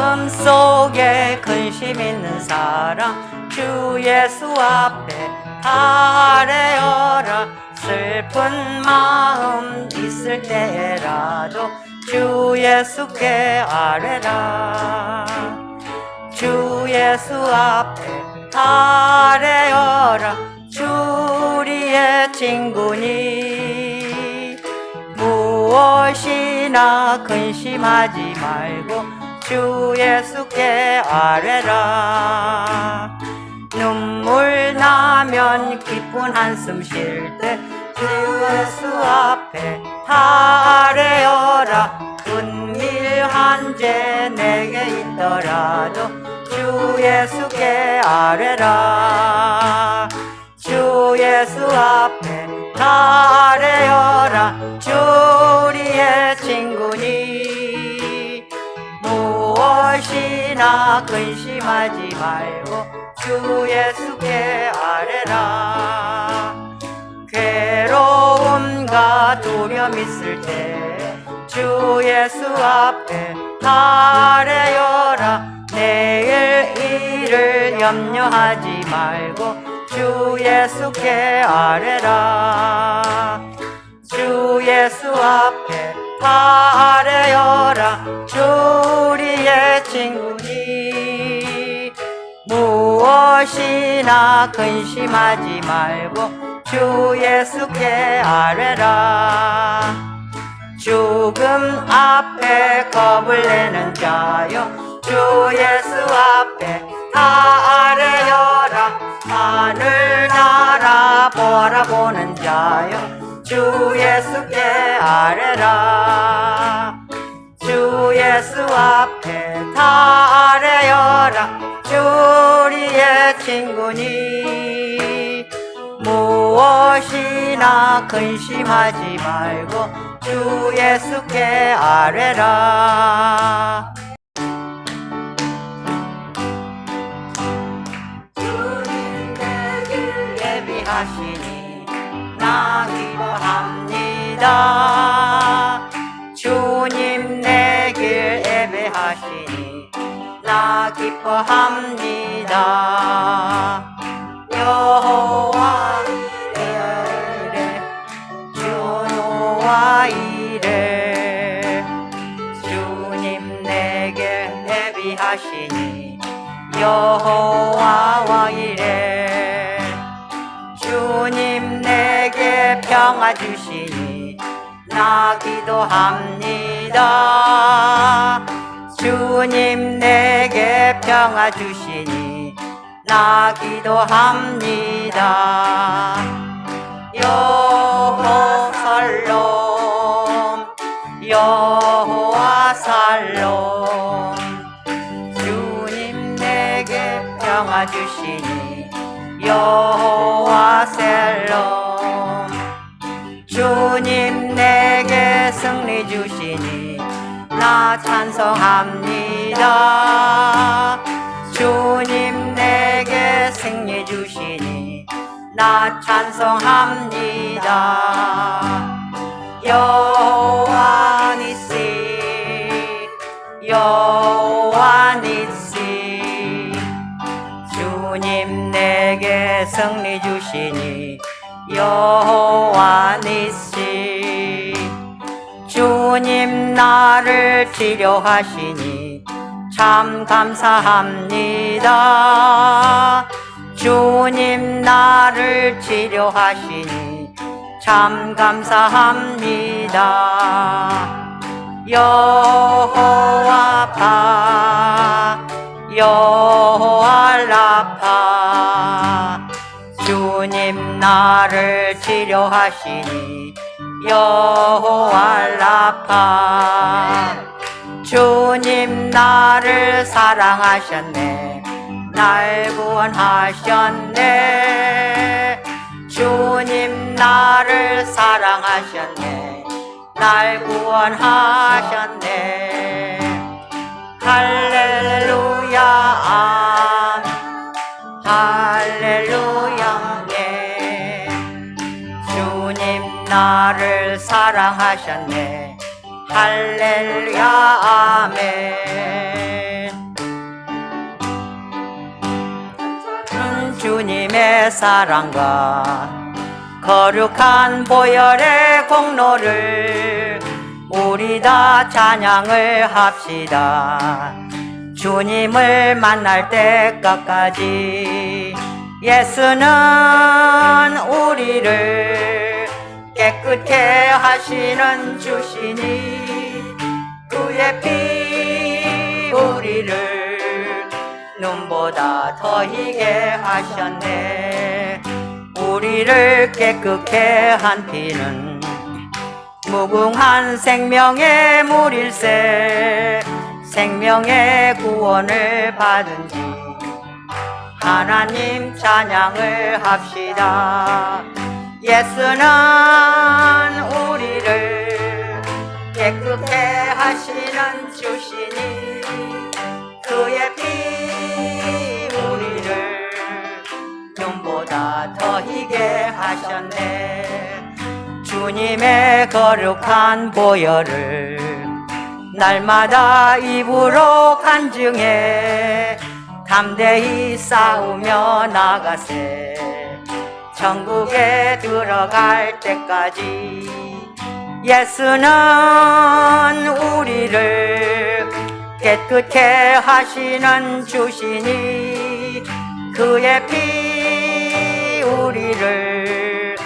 마음속에 근심 있는 사람 주 예수 앞에 아뢰어라. 슬픈 마음 있을 때라도 주 예수께 아뢰라. 주 예수 앞에 아뢰어라. 주 우리의 친구니 무엇이나 근심하지 말고 주 예수께 아뢰라. 눈물 나면 기쁜 한숨 쉴 때 주 예수 앞에 아뢰어라. 은밀한 죄 내게 있더라도 주 예수께 아뢰라. 주 예수 앞에 아뢰어라. 주 우리의 친구니 무엇이나 근심하지 말고 주 예수께 아뢰라. 괴로움과 두려움 있을 때 주 예수 앞에 아뢰어라. 내일 일을 염려하지 말고 주 예수께 아뢰라. 주 예수 앞에 아뢰어라. 주 우리의 친구니 무엇이나 근심하지 말고 주 예수께 아뢰라. 죽음 앞에 겁을 내는 자여 주 예수 앞에 아뢰어라. 하늘나라 바라보는 자여 주 예수께 아뢰라. 주 예수 앞에 아뢰어라. 주 우리의 친구니 무엇이나 근심하지 말고 주 예수께 아뢰라. 주님 내 길 예비하시니 나 기뻐합니다. 주님 내 길 예배하시니 나 기뻐합니다. 여호와 이래 여호와 이래 주님 내게 예비하시니 여호와 이래 주님 내게 평화 주시니 나 기도합니다. 주님 내게 평화 주시니 나 기도합니다. 여호와 살롬 여호와 살롬 주님 내게 평화 주시니 여호와 셀롬 주님 내게 승리 주시니 나 찬송합니다. 주님 내게 승리 주시니 나 찬송합니다. 여호와 니시 여호와 니시 주님 내게 승리 주시니 여호와 니시 주님 나를 치료하시니 참 감사합니다. 주님 나를 치료하시니 참 감사합니다. 여호와 파 여호와 라파 주님 나를 치료하시니 여호와 라파 주님 나를 사랑하셨네 날 구원하셨네 주님 나를 사랑하셨네 날 구원하셨네 할렐루야 할렐루야 네 나를 사랑하셨네. 할렐루야 아멘. 주님의 사랑과 거룩한 보혈의 공로를 우리 다 찬양을 합시다. 주님을 만날 때까지 예수는 우리를 깨끗게 하시는 주시니 그의 피 우리를 눈보다 더 희게 하셨네. 우리를 깨끗게 한 피는 무궁한 생명의 물일세. 생명의 구원을 받은 지 하나님 찬양을 합시다. 예수는 우리를 깨끗게 하시는 주시니 그의 피 우리를 눈보다 더 희게 하셨네. 주님의 거룩한 보혈을 날마다 입으로 간증해 담대히 싸우며 나가세. 천국에 들어갈 때까지 예수는 우리를 깨끗게 하시는 주시니 그의 피 우리를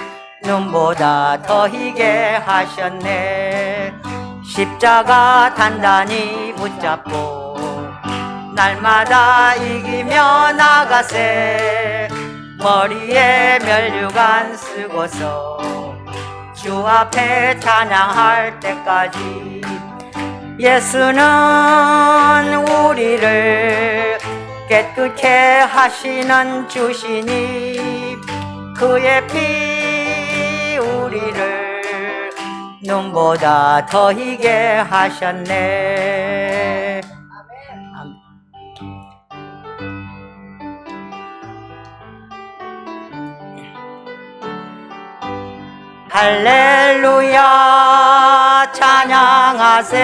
눈보다 더 희게 하셨네. 십자가 단단히 붙잡고 날마다 이기며 나가세. 머리에 면류관 쓰고서 주 앞에 찬양할 때까지 예수는 우리를 깨끗게 하시는 주시니 그의 피 우리를 눈보다 더 희게 하셨네. 아멘. 할렐루야 찬양하세.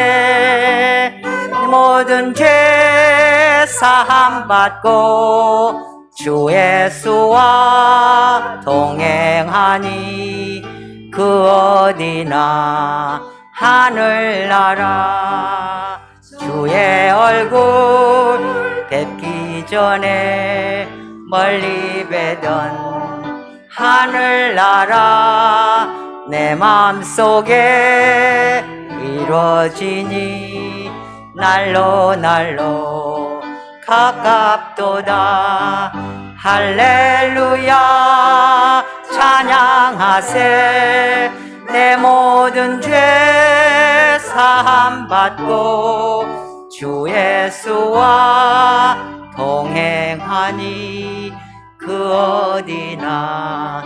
모든 죄 사함 받고 주 예수와 동행하니 그 어디나 하늘나라. 주의 얼굴 뵙기 전에 멀리 뵈던 하늘나라 내 맘속에 이루어지니 날로 날로 가깝도다. 할렐루야 찬양하세. 내 모든 죄 사함 받고 주 예수와 동행하니 그 어디나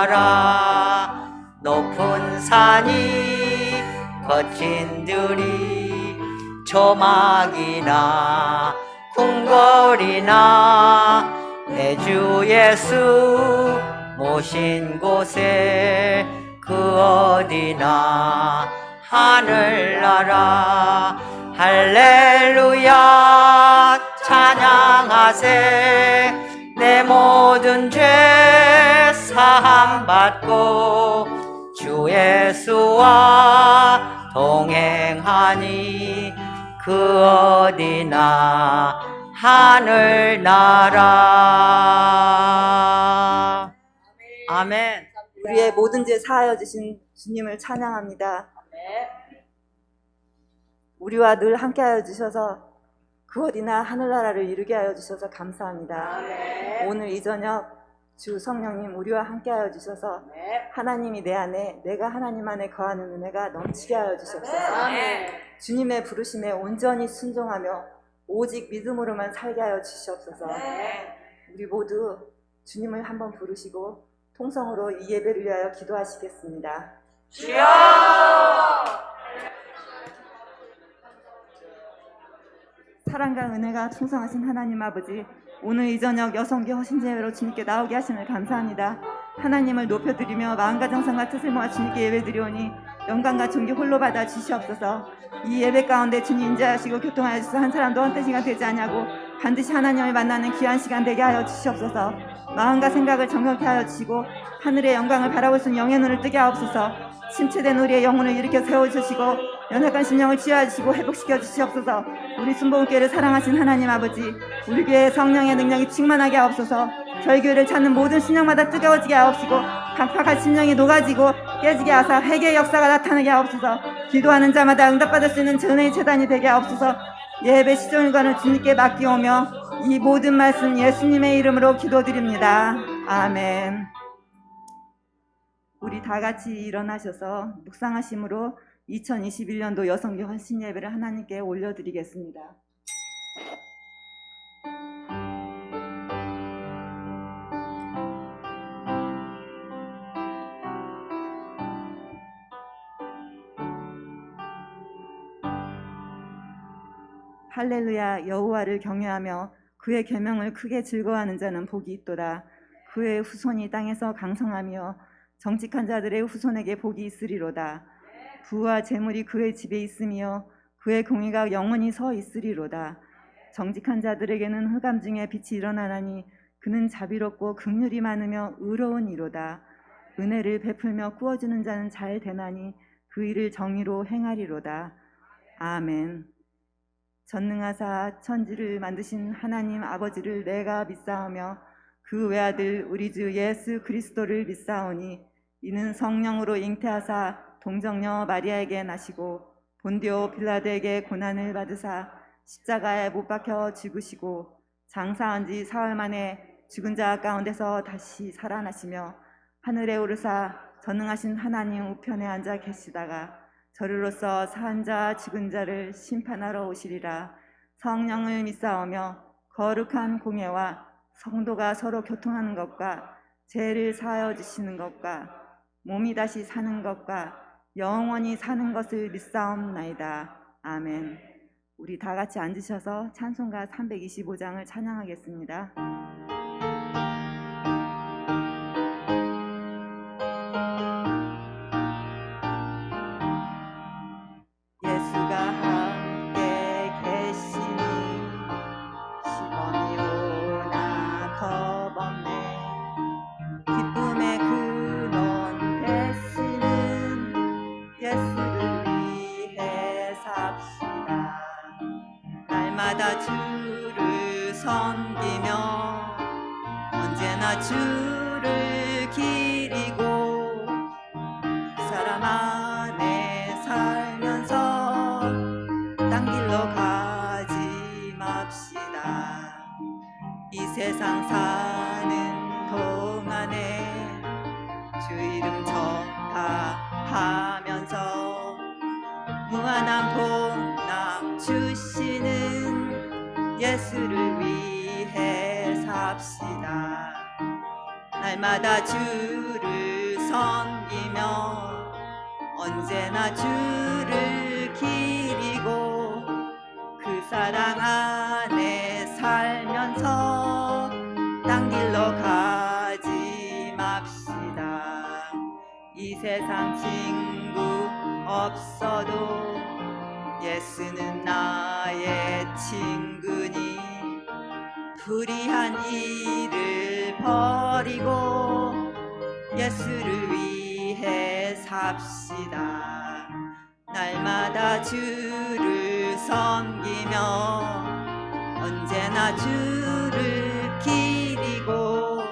하늘나라. 높은 산이 거친 들이 조막이나 궁궐이나 내 주 예수 모신 곳에 그 어디나 하늘나라. 할렐루야 찬양하세. 내 모든 죄 사함 받고 주 예수와 동행하니 그 어디나 하늘나라. 아멘. 우리의 모든 죄 사하여 주신 주님을 찬양합니다. 우리와 늘 함께하여 주셔서 그 어디나 하늘나라를 이루게 하여 주셔서 감사합니다. 오늘 이 저녁 주 성령님 우리와 함께하여 주셔서 하나님이 내 안에 내가 하나님 안에 거하는 은혜가 넘치게 하여 주시옵소서. 주님의 부르심에 온전히 순종하며 오직 믿음으로만 살게 하여 주시옵소서. 우리 모두 주님을 한번 부르시고 통성으로 이 예배를 위하여 기도하시겠습니다. 주여! 사랑과 은혜가 충성하신 하나님 아버지, 오늘 이 저녁 여성기 허심제회로 주님께 나오게 하심을 감사합니다. 하나님을 높여드리며 마음과 정성과 뜻을 모아 주님께 예배드리오니 영광과 존귀 홀로 받아 주시옵소서. 이 예배 가운데 주님 인자하시고 교통하여 주셔서 한 사람도 헛된 시간 되지 아니하고 반드시 하나님을 만나는 귀한 시간 되게 하여 주시옵소서. 마음과 생각을 정결케 하여 주시고 하늘의 영광을 바라볼 수 있는 영의 눈을 뜨게 하옵소서. 침체된 우리의 영혼을 일으켜 세워주시고 연약한 심령을 치유하시고 회복시켜 주시옵소서. 우리 순복음교회를 사랑하신 하나님 아버지, 우리 교회에 성령의 능력이 충만하게 하옵소서. 저희 교회를 찾는 모든 심령마다 뜨거워지게 하옵시고 강팍한 심령이 녹아지고 깨지게 하사 회개의 역사가 나타나게 하옵소서. 기도하는 자마다 응답받을 수 있는 은혜의 제단이 되게 하옵소서. 예배 시종일관을 주님께 맡기오며 이 모든 말씀 예수님의 이름으로 기도드립니다. 아멘. 우리 다 같이 일어나셔서 묵상하심으로 2021년도 여성교 헌신 예배를 하나님께 올려드리겠습니다. 할렐루야. 여호와를 경외하며 그의 계명을 크게 즐거워하는 자는 복이 있도다. 그의 후손이 땅에서 강성하며 정직한 자들의 후손에게 복이 있으리로다. 부와 재물이 그의 집에 있으며 그의 공의가 영원히 서 있으리로다. 정직한 자들에게는 흑암 중에 빛이 일어나나니 그는 자비롭고 긍휼이 많으며 의로운 이로다. 은혜를 베풀며 꾸어주는 자는 잘 되나니 그 일을 정의로 행하리로다. 아멘. 전능하사 천지를 만드신 하나님 아버지를 내가 믿사오며 그 외아들 우리 주 예수 그리스도를 믿사오니 이는 성령으로 잉태하사 동정녀 마리아에게 나시고 본디오 빌라도에게 고난을 받으사 십자가에 못 박혀 죽으시고 장사한 지 사흘 만에 죽은 자 가운데서 다시 살아나시며 하늘에 오르사 전능하신 하나님 우편에 앉아 계시다가 저리로서 산 자 죽은 자를 심판하러 오시리라. 성령을 믿사오며 거룩한 공예와 성도가 서로 교통하는 것과 죄를 사하여 주시는 것과 몸이 다시 사는 것과 영원히 사는 것을 믿사옵나이다. 아멘. 우리 다 같이 앉으셔서 찬송가 325장을 찬양하겠습니다. 예수가 함께 계시니 시험이 오나 겁없네. 기쁨의 근원 되시는 예수를 위해 삽시다. 날마다 주를 섬기며 언제나 주를 기리고 그 사람 안에 살면서 딴 길로 가지 맙시다. 이 세상 사는 동안에 주 이름 전파하면서 무한한 복락 주시는 예수를 위해 삽시다. 날마다 주를 섬기며 언제나 주를 기리고 그 사랑 안에 살면서 딴 길로 가지 맙시다. 이 세상 친구 없어도 예수는 나의 친구니 불의한 일을 버리고 예수를 위해 삽시다. 날마다 주를 섬기며 언제나 주를 기리고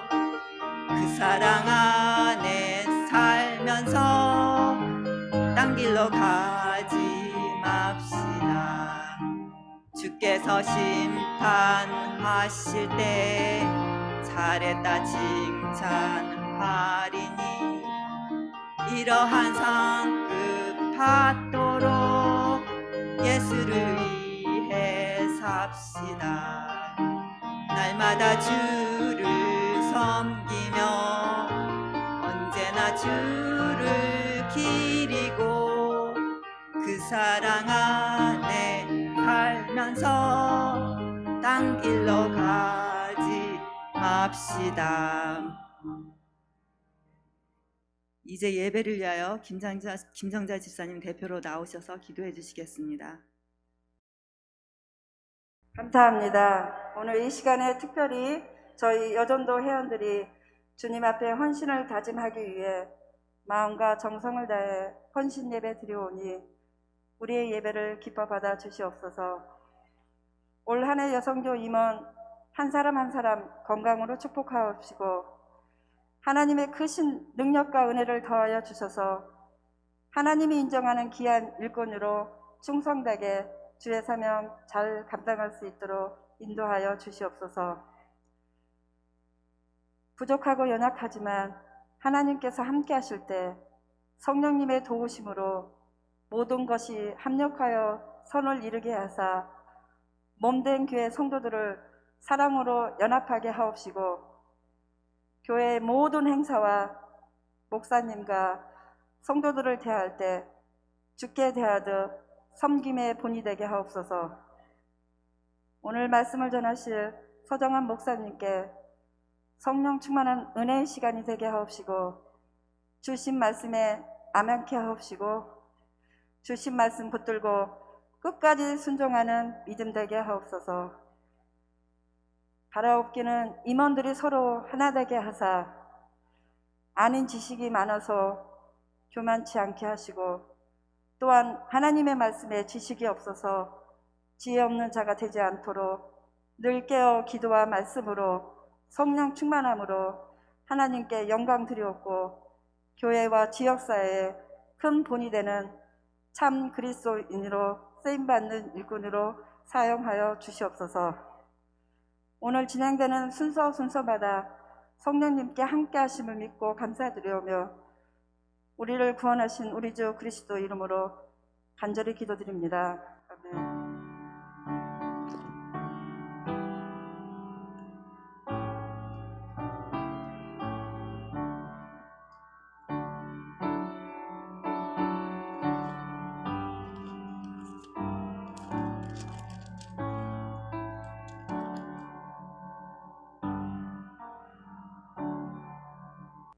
그 사랑 안에 살면서 딴 길로 가지 맙시다. 주께서 심판하실 때 잘했다 칭찬하리니 이러한 상급 받도록 예수를 위해 삽시다. 날마다 주를 섬기며 언제나 주를 기리고 그 사랑 안에 살면서 딴 길로 가지 맙시다. 이제 예배를 위하여 김정자 집사님 대표로 나오셔서 기도해 주시겠습니다. 감사합니다. 오늘 이 시간에 특별히 저희 여전도 회원들이 주님 앞에 헌신을 다짐하기 위해 마음과 정성을 다해 헌신 예배 드려오니 우리의 예배를 기뻐 받아 주시옵소서. 올 한 해 여성교 임원 한 사람 한 사람 건강으로 축복하옵시고 하나님의 크신 능력과 은혜를 더하여 주셔서 하나님이 인정하는 귀한 일꾼으로 충성되게 주의 사명 잘 감당할 수 있도록 인도하여 주시옵소서. 부족하고 연약하지만 하나님께서 함께 하실 때 성령님의 도우심으로 모든 것이 합력하여 선을 이루게 하사 몸된 교회 성도들을 사랑으로 연합하게 하옵시고 교회의 모든 행사와 목사님과 성도들을 대할 때 주께 대하듯 섬김의 본이 되게 하옵소서. 오늘 말씀을 전하실 서정한 목사님께 성령 충만한 은혜의 시간이 되게 하옵시고 주신 말씀에 아멘케 하옵시고 주신 말씀 붙들고 끝까지 순종하는 믿음 되게 하옵소서. 바라옵기는 임원들이 서로 하나 되게 하사 아닌 지식이 많아서 교만치 않게 하시고 또한 하나님의 말씀에 지식이 없어서 지혜 없는 자가 되지 않도록 늘 깨어 기도와 말씀으로 성령 충만함으로 하나님께 영광 드리옵고 교회와 지역사회에 큰 본이 되는 참 그리스도인으로 쓰임받는 일꾼으로 사용하여 주시옵소서. 오늘 진행되는 순서마다 성령님께 함께 하심을 믿고 감사드리오며 우리를 구원하신 우리 주 그리스도 이름으로 간절히 기도드립니다. 아멘.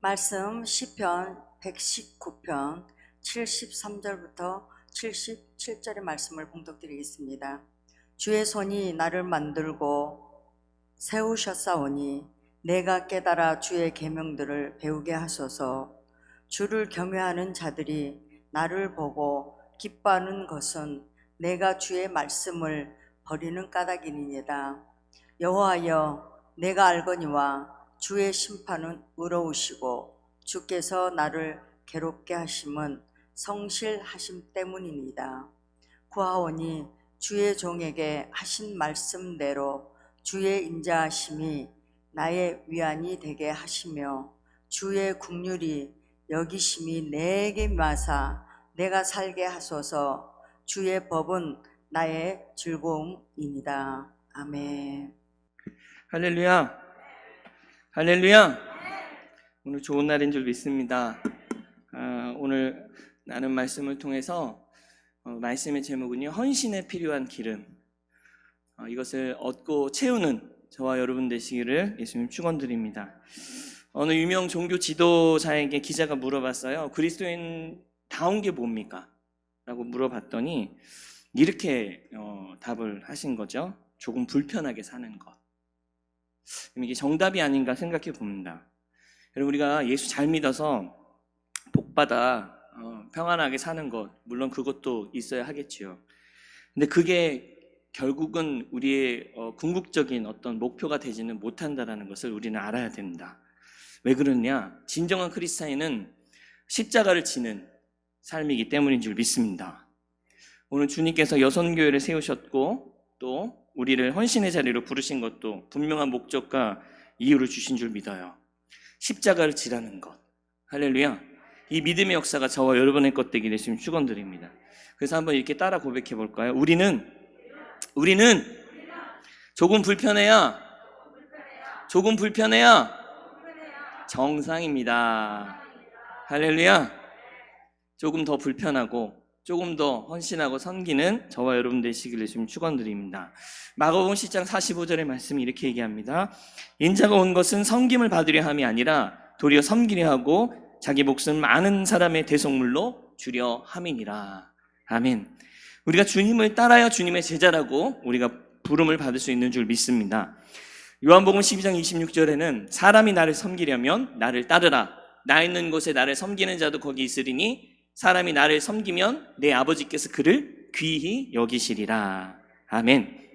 말씀 시편 119편 73절부터 77절의 말씀을 봉독드리겠습니다. 주의 손이 나를 만들고 세우셨사오니 내가 깨달아 주의 계명들을 배우게 하소서. 주를 경외하는 자들이 나를 보고 기뻐하는 것은 내가 주의 말씀을 버리는 까닭이니이다. 여호와여, 내가 알거니와 주의 심판은 의로우시고 주께서 나를 괴롭게 하심은 성실하심 때문이니이다. 구하오니 주의 종에게 하신 말씀대로 주의 인자하심이 나의 위안이 되게 하시며 주의 긍휼이 여기심이 내게 임하사 내가 살게 하소서. 주의 법은 나의 즐거움이니이다. 아멘. 할렐루야. 할렐루야. 오늘 좋은 날인 줄 믿습니다. 오늘 나눈 말씀을 통해서 말씀의 제목은요, 헌신에 필요한 기름. 이것을 얻고 채우는 저와 여러분 되시기를 예수님 축원드립니다. 어느 유명 종교 지도자에게 기자가 물어봤어요. 그리스도인다운 게 뭡니까? 라고 물어봤더니 이렇게 답을 하신 거죠. 조금 불편하게 사는 것. 이게 정답이 아닌가 생각해 봅니다. 여러분, 우리가 예수 잘 믿어서 복받아 평안하게 사는 것, 물론 그것도 있어야 하겠지요. 근데 그게 결국은 우리의 궁극적인 어떤 목표가 되지는 못한다는 것을 우리는 알아야 된다. 왜 그러냐? 진정한 크리스찬인은 십자가를 지는 삶이기 때문인 줄 믿습니다. 오늘 주님께서 여선교회를 세우셨고 또 우리를 헌신의 자리로 부르신 것도 분명한 목적과 이유를 주신 줄 믿어요. 십자가를 지라는 것. 할렐루야. 이 믿음의 역사가 저와 여러분의 것 되기를 예수님 축원드립니다. 그래서 한번 이렇게 따라 고백해 볼까요? 우리는 조금 불편해야 정상입니다. 할렐루야. 조금 더 불편하고 조금 더 헌신하고 섬기는 저와 여러분 되시기를 예수님 축원드립니다. 마가복음 10장 45절의 말씀이 이렇게 얘기합니다. 인자가 온 것은 섬김을 받으려 함이 아니라 도리어 섬기려 하고 자기 목숨 많은 사람의 대속물로 주려 함이니라. 아멘. 우리가 주님을 따라야 주님의 제자라고 우리가 부름을 받을 수 있는 줄 믿습니다. 요한복음 12장 26절에는 사람이 나를 섬기려면 나를 따르라. 나 있는 곳에 나를 섬기는 자도 거기 있으리니 사람이 나를 섬기면 내 아버지께서 그를 귀히 여기시리라. 아멘.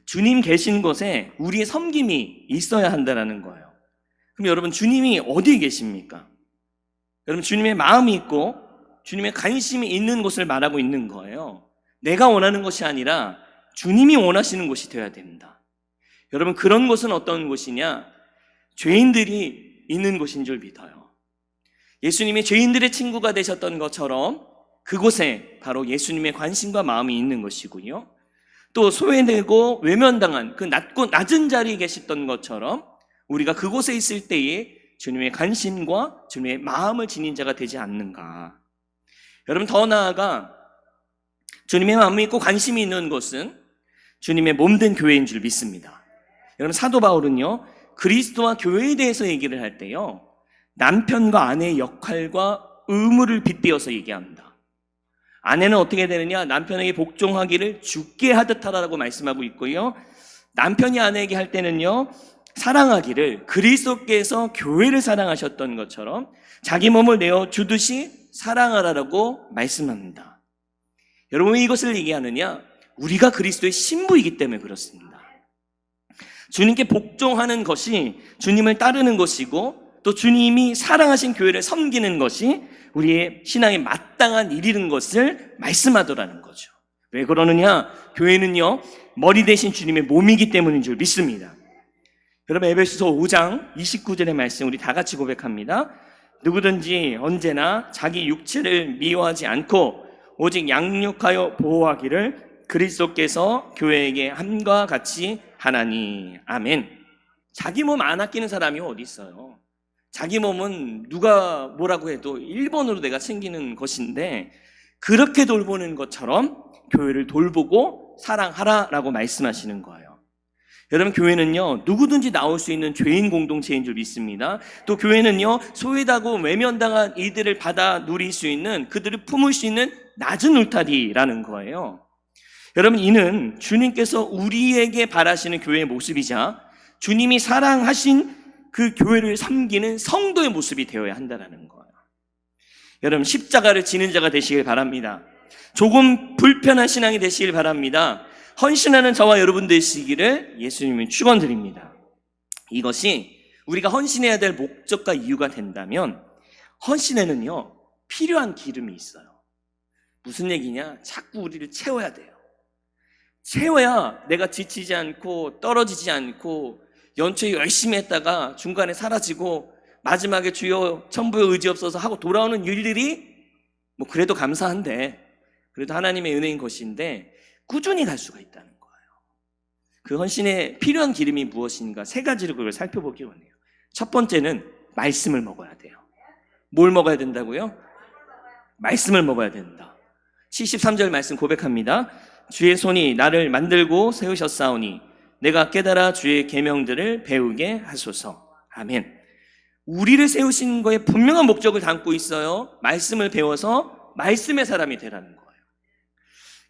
주님 계신 곳에 우리의 섬김이 있어야 한다는 거예요. 그럼 여러분, 주님이 어디에 계십니까? 여러분, 주님의 마음이 있고 주님의 관심이 있는 곳을 말하고 있는 거예요. 내가 원하는 것이 아니라 주님이 원하시는 곳이 되어야 됩니다. 여러분, 그런 곳은 어떤 곳이냐? 죄인들이 있는 곳인 줄 믿어요. 예수님이 죄인들의 친구가 되셨던 것처럼 그곳에 바로 예수님의 관심과 마음이 있는 것이고요. 또 소외되고 외면당한 그 낮은 자리에 계셨던 것처럼 우리가 그곳에 있을 때에 주님의 관심과 주님의 마음을 지닌 자가 되지 않는가. 여러분, 더 나아가 주님의 마음이 있고 관심이 있는 곳은 주님의 몸된 교회인 줄 믿습니다. 여러분, 사도 바울은요, 그리스도와 교회에 대해서 얘기를 할 때요, 남편과 아내의 역할과 의무를 빗대어서 얘기합니다. 아내는 어떻게 되느냐? 남편에게 복종하기를 죽게 하듯 하라고 말씀하고 있고요. 남편이 아내에게 할 때는요, 사랑하기를 그리스도께서 교회를 사랑하셨던 것처럼 자기 몸을 내어 주듯이 사랑하라라고 말씀합니다. 여러분, 왜 이것을 얘기하느냐? 우리가 그리스도의 신부이기 때문에 그렇습니다. 주님께 복종하는 것이 주님을 따르는 것이고, 또 주님이 사랑하신 교회를 섬기는 것이 우리의 신앙에 마땅한 일이라는 것을 말씀하더라는 거죠. 왜 그러느냐? 교회는요, 머리 대신 주님의 몸이기 때문인 줄 믿습니다. 여러분, 에베소서 5장 29절의 말씀 우리 다 같이 고백합니다. 누구든지 언제나 자기 육체를 미워하지 않고 오직 양육하여 보호하기를 그리스도께서 교회에게 함과 같이 하나니. 아멘. 자기 몸 안 아끼는 사람이 어디 있어요? 자기 몸은 누가 뭐라고 해도 1번으로 내가 챙기는 것인데, 그렇게 돌보는 것처럼 교회를 돌보고 사랑하라라고 말씀하시는 거예요. 여러분, 교회는요, 누구든지 나올 수 있는 죄인 공동체인 줄 믿습니다. 또 교회는요, 소외당하고 외면당한 이들을 받아 누릴 수 있는, 그들을 품을 수 있는 낮은 울타리라는 거예요. 여러분, 이는 주님께서 우리에게 바라시는 교회의 모습이자 주님이 사랑하신 그 교회를 섬기는 성도의 모습이 되어야 한다는 거예요. 여러분, 십자가를 지는 자가 되시길 바랍니다. 조금 불편한 신앙이 되시길 바랍니다. 헌신하는 저와 여러분 되시기를 예수님은 축원드립니다. 이것이 우리가 헌신해야 될 목적과 이유가 된다면, 헌신에는요, 필요한 기름이 있어요. 무슨 얘기냐? 자꾸 우리를 채워야 돼요. 채워야 내가 지치지 않고 떨어지지 않고 연초에 열심히 했다가 중간에 사라지고 마지막에 주여 천부의 의지 없어서 하고 돌아오는 일들이 뭐 그래도 감사한데, 그래도 하나님의 은혜인 것인데 꾸준히 갈 수가 있다는 거예요. 그 헌신에 필요한 기름이 무엇인가, 세 가지로 그걸 살펴보기 원해요. 첫 번째는 말씀을 먹어야 돼요. 뭘 먹어야 된다고요? 말씀을 먹어야 된다. 73절 말씀 고백합니다. 주의 손이 나를 만들고 세우셨사오니 내가 깨달아 주의 계명들을 배우게 하소서. 아멘. 우리를 세우신 거에 분명한 목적을 담고 있어요. 말씀을 배워서 말씀의 사람이 되라는 거예요.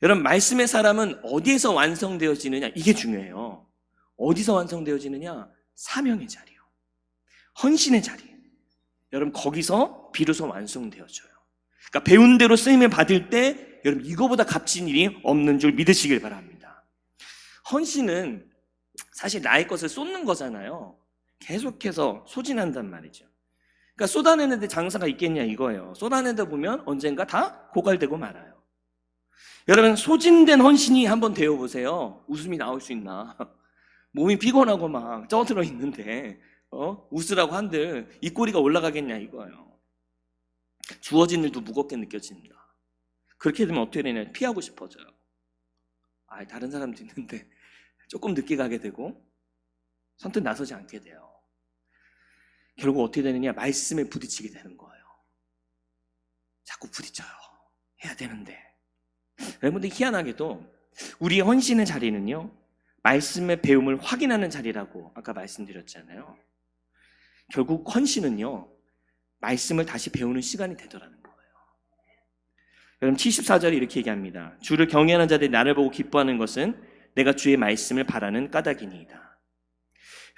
여러분, 말씀의 사람은 어디에서 완성되어지느냐? 이게 중요해요. 어디서 완성되어지느냐? 사명의 자리요. 헌신의 자리예요. 여러분, 거기서 비로소 완성되어져요. 그러니까 배운 대로 쓰임을 받을 때 여러분, 이거보다 값진 일이 없는 줄 믿으시길 바랍니다. 헌신은 사실 나의 것을 쏟는 거잖아요. 계속해서 소진한단 말이죠. 그러니까 쏟아내는데 장사가 있겠냐 이거예요. 쏟아내다 보면 언젠가 다 고갈되고 말아요. 여러분, 소진된 헌신이 한번 되어보세요. 웃음이 나올 수 있나? 몸이 피곤하고 막 쪄들어 있는데 웃으라고 한들 입꼬리가 올라가겠냐 이거예요. 주어진 일도 무겁게 느껴집니다. 그렇게 되면 어떻게 되냐? 피하고 싶어져요. 다른 사람도 있는데 조금 늦게 가게 되고 선뜻 나서지 않게 돼요. 결국 어떻게 되느냐? 말씀에 부딪히게 되는 거예요. 자꾸 부딪혀요. 해야 되는데. 여러분들, 희한하게도 우리의 헌신의 자리는요, 말씀의 배움을 확인하는 자리라고 아까 말씀드렸잖아요. 결국 헌신은요, 말씀을 다시 배우는 시간이 되더라는 거예요. 여러분 74절에 이렇게 얘기합니다. 주를 경외하는 자들이 나를 보고 기뻐하는 것은 내가 주의 말씀을 바라는 까닭이니이다.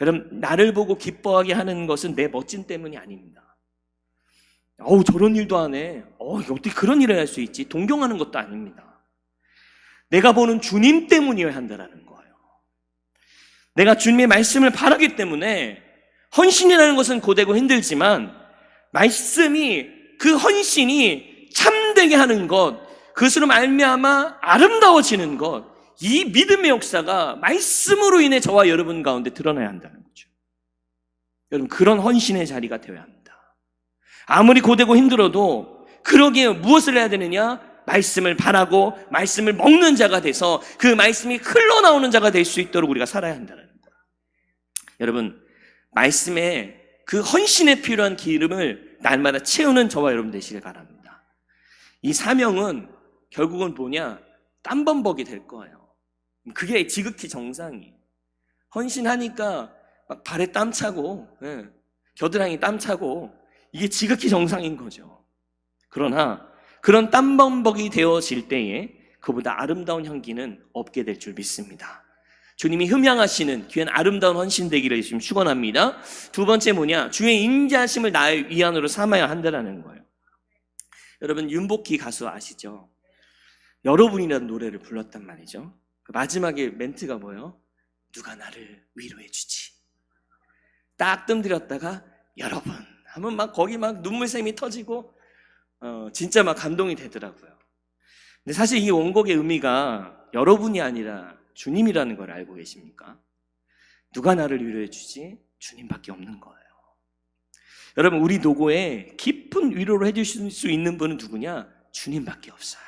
여러분 나를 보고 기뻐하게 하는 것은 내 멋진 때문이 아닙니다. 저런 일도 하네. 어떻게 그런 일을 할 수 있지? 동경하는 것도 아닙니다. 내가 보는 주님 때문이어야 한다는 거예요. 내가 주님의 말씀을 바라기 때문에 헌신이라는 것은 고되고 힘들지만 말씀이 그 헌신이 참되게 하는 것, 그것으로 말미암아 아름다워지는 것, 이 믿음의 역사가 말씀으로 인해 저와 여러분 가운데 드러나야 한다는 거죠. 여러분 그런 헌신의 자리가 되어야 합니다. 아무리 고되고 힘들어도 그러기에 무엇을 해야 되느냐? 말씀을 바라고 말씀을 먹는 자가 돼서 그 말씀이 흘러나오는 자가 될 수 있도록 우리가 살아야 한다는 거예요. 여러분 말씀에 그 헌신에 필요한 기름을 날마다 채우는 저와 여러분 되시길 바랍니다. 이 사명은 결국은 뭐냐? 땀범벅이 될 거예요. 그게 지극히 정상이에요. 헌신하니까 막 발에 땀 차고 겨드랑이 땀 차고 이게 지극히 정상인 거죠. 그러나 그런 땀범벅이 되어질 때에 그보다 아름다운 향기는 없게 될 줄 믿습니다. 주님이 흠양하시는 귀한 아름다운 헌신 되기를 지금 축원합니다. 두 번째 뭐냐? 주의 인자하심을 나의 위안으로 삼아야 한다는 거예요. 여러분 윤복희 가수 아시죠? 여러분이라는 노래를 불렀단 말이죠. 그 마지막에 멘트가 뭐예요? 누가 나를 위로해 주지. 딱 뜸들였다가 여러분 하면 막 거기 막 눈물샘이 터지고 진짜 막 감동이 되더라고요. 근데 사실 이 원곡의 의미가 여러분이 아니라 주님이라는 걸 알고 계십니까? 누가 나를 위로해 주지? 주님밖에 없는 거예요. 여러분 우리 노고에 깊은 위로를 해주실 수 있는 분은 누구냐? 주님밖에 없어요.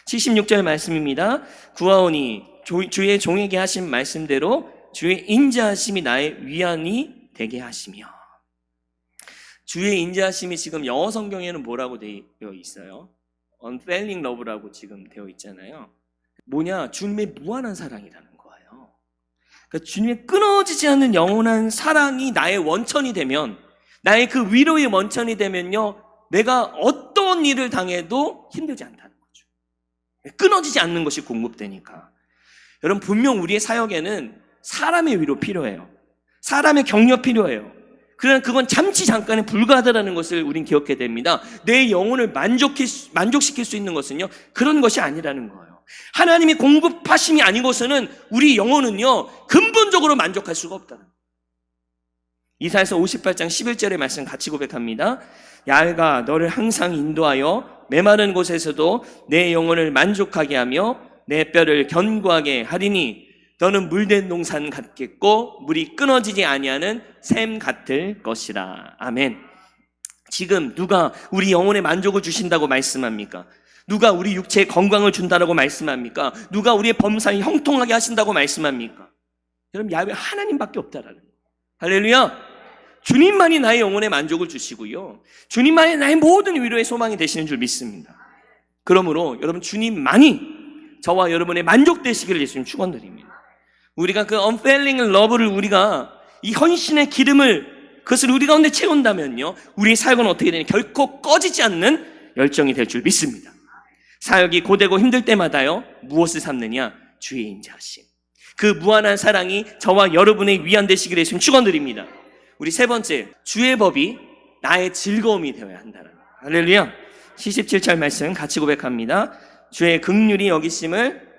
76절 말씀입니다. 구하오니 주의 종에게 하신 말씀대로 주의 인자하심이 나의 위안이 되게 하시며. 주의 인자하심이 지금 영어 성경에는 뭐라고 되어 있어요? Unfailing love라고 지금 되어 있잖아요. 뭐냐? 주님의 무한한 사랑이라는 거예요. 그러니까 주님의 끊어지지 않는 영원한 사랑이 나의 원천이 되면, 나의 그 위로의 원천이 되면요, 내가 어떤 일을 당해도 힘들지 않다는 거죠. 끊어지지 않는 것이 공급되니까. 여러분 분명 우리의 사역에는 사람의 위로 필요해요. 사람의 격려 필요해요. 그러나 그건 잠시 잠깐에 불과하다는 것을 우린 기억해야 됩니다. 내 영혼을 만족시킬 수 있는 것은요, 그런 것이 아니라는 거예요. 하나님이 공급하심이 아니고서는 우리 영혼은요, 근본적으로 만족할 수가 없다는 거예요. 이사야서 58장 11절의 말씀 같이 고백합니다. 야훼가 너를 항상 인도하여 메마른 곳에서도 내 영혼을 만족하게 하며 내 뼈를 견고하게 하리니 너는 물된 농산 같겠고 물이 끊어지지 아니하는 샘 같을 것이라. 아멘. 지금 누가 우리 영혼에 만족을 주신다고 말씀합니까? 누가 우리 육체에 건강을 준다고 말씀합니까? 누가 우리의 범사에 형통하게 하신다고 말씀합니까? 여러분 야훼 하나님밖에 없다라는 거예요. 할렐루야. 주님만이 나의 영혼에 만족을 주시고요, 주님만이 나의 모든 위로의 소망이 되시는 줄 믿습니다. 그러므로 여러분 주님만이 저와 여러분의 만족되시기를 예수님 축원드립니다. 우리가 그 unfailing love를 우리가 이 헌신의 기름을 그것을 우리 가운데 채운다면요, 우리의 사역은 어떻게 되냐? 결코 꺼지지 않는 열정이 될 줄 믿습니다. 사역이 고되고 힘들 때마다요, 무엇을 삼느냐? 주의 인자하심. 그 무한한 사랑이 저와 여러분의 위안 되시기를 예수님 축원드립니다. 우리 세 번째, 주의 법이 나의 즐거움이 되어야 한다는 거예요. 할렐루야. 77절 말씀 같이 고백합니다. 주의 긍휼이 여기심을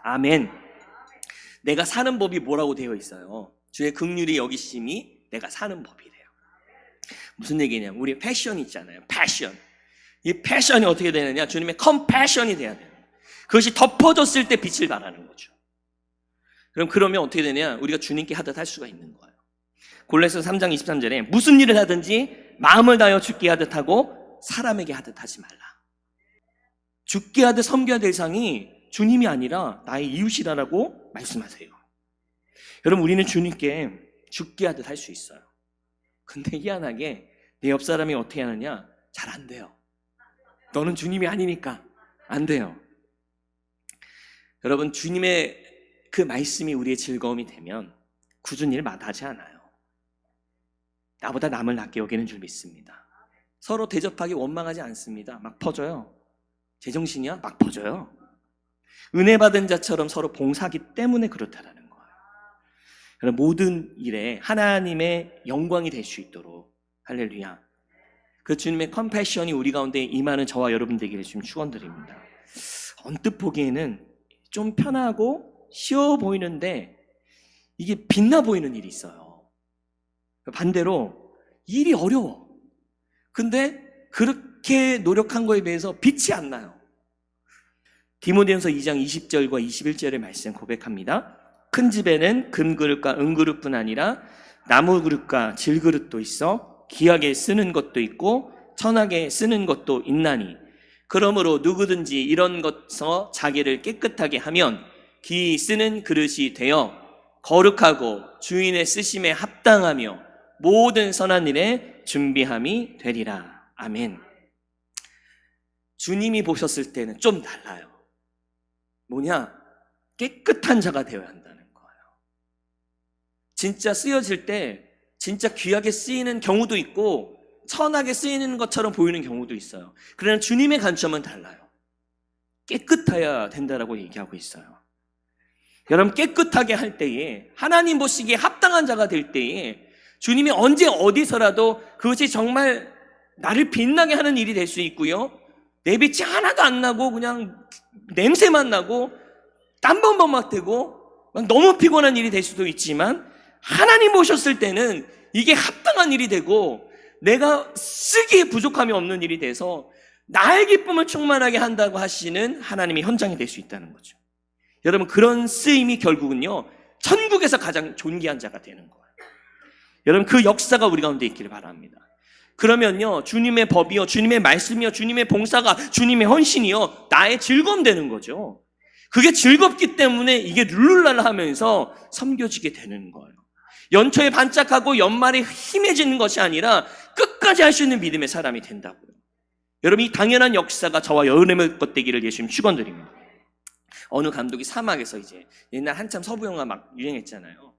아멘. 내가 사는 법이 뭐라고 되어 있어요? 주의 긍휼이 여기심이 내가 사는 법이래요. 무슨 얘기냐면 우리 패션 있잖아요. 패션. 이 패션이 어떻게 되느냐? 주님의 컴패션이 돼야 돼요. 그것이 덮어졌을 때 빛을 발하는 거죠. 그러면 어떻게 되냐? 우리가 주님께 하듯 할 수가 있는 거예요. 골로새서 3장 23절에 무슨 일을 하든지 마음을 다하여 주께 하듯 하고 사람에게 하듯 하지 말라. 주께 하듯 섬겨야 될 상이 주님이 아니라 나의 이웃이라고 말씀하세요. 여러분 우리는 주님께 주께 하듯 할 수 있어요. 근데 희한하게 내 옆 사람이 어떻게 하느냐? 잘 안 돼요. 너는 주님이 아니니까 안 돼요. 여러분 주님의 그 말씀이 우리의 즐거움이 되면 굳은 일 마다하지 않아요. 나보다 남을 낫게 여기는 줄 믿습니다. 서로 대접하기 원망하지 않습니다. 막 퍼져요. 제정신이야? 막 퍼져요. 은혜 받은 자처럼 서로 봉사하기 때문에 그렇다라는 거예요. 그럼 모든 일에 하나님의 영광이 될 수 있도록 할렐루야. 그 주님의 컴패션이 우리 가운데 임하는 저와 여러분 되기를 지금 축원드립니다. 언뜻 보기에는 좀 편하고 쉬워 보이는데 이게 빛나 보이는 일이 있어요. 반대로 일이 어려워. 근데 그렇게 노력한 거에 비해서 빛이 안 나요. 디모데전서 2장 20절과 21절의 말씀 고백합니다. 큰 집에는 금그릇과 은그릇뿐 아니라 나무그릇과 질그릇도 있어 귀하게 쓰는 것도 있고 천하게 쓰는 것도 있나니 그러므로 누구든지 이런 것서 자기를 깨끗하게 하면 귀히 쓰는 그릇이 되어 거룩하고 주인의 쓰심에 합당하며 모든 선한 일에 준비함이 되리라. 아멘. 주님이 보셨을 때는 좀 달라요. 뭐냐? 깨끗한 자가 되어야 한다는 거예요. 진짜 쓰여질 때 진짜 귀하게 쓰이는 경우도 있고 천하게 쓰이는 것처럼 보이는 경우도 있어요. 그러나 주님의 관점은 달라요. 깨끗해야 된다라고 얘기하고 있어요. 여러분, 깨끗하게 할 때에 하나님 보시기에 합당한 자가 될 때에 주님이 언제 어디서라도 그것이 정말 나를 빛나게 하는 일이 될 수 있고요. 내 빛이 하나도 안 나고 그냥 냄새만 나고 땀 범벅 되고 너무 피곤한 일이 될 수도 있지만 하나님 보셨을 때는 이게 합당한 일이 되고 내가 쓰기에 부족함이 없는 일이 돼서 나의 기쁨을 충만하게 한다고 하시는 하나님의 현장이 될 수 있다는 거죠. 여러분, 그런 쓰임이 결국은요 천국에서 가장 존귀한 자가 되는 거예요. 여러분, 그 역사가 우리 가운데 있기를 바랍니다. 그러면요 주님의 법이요 주님의 말씀이요 주님의 봉사가 주님의 헌신이요 나의 즐거움 되는 거죠. 그게 즐겁기 때문에 이게 룰루랄라 하면서 섬겨지게 되는 거예요. 연초에 반짝하고 연말에 힘해지는 것이 아니라 끝까지 할 수 있는 믿음의 사람이 된다고요. 여러분, 이 당연한 역사가 저와 여러분의 것 되기를 예수님 축원드립니다. 어느 감독이 사막에서 이제 옛날 한참 서부 영화 막 유행했잖아요.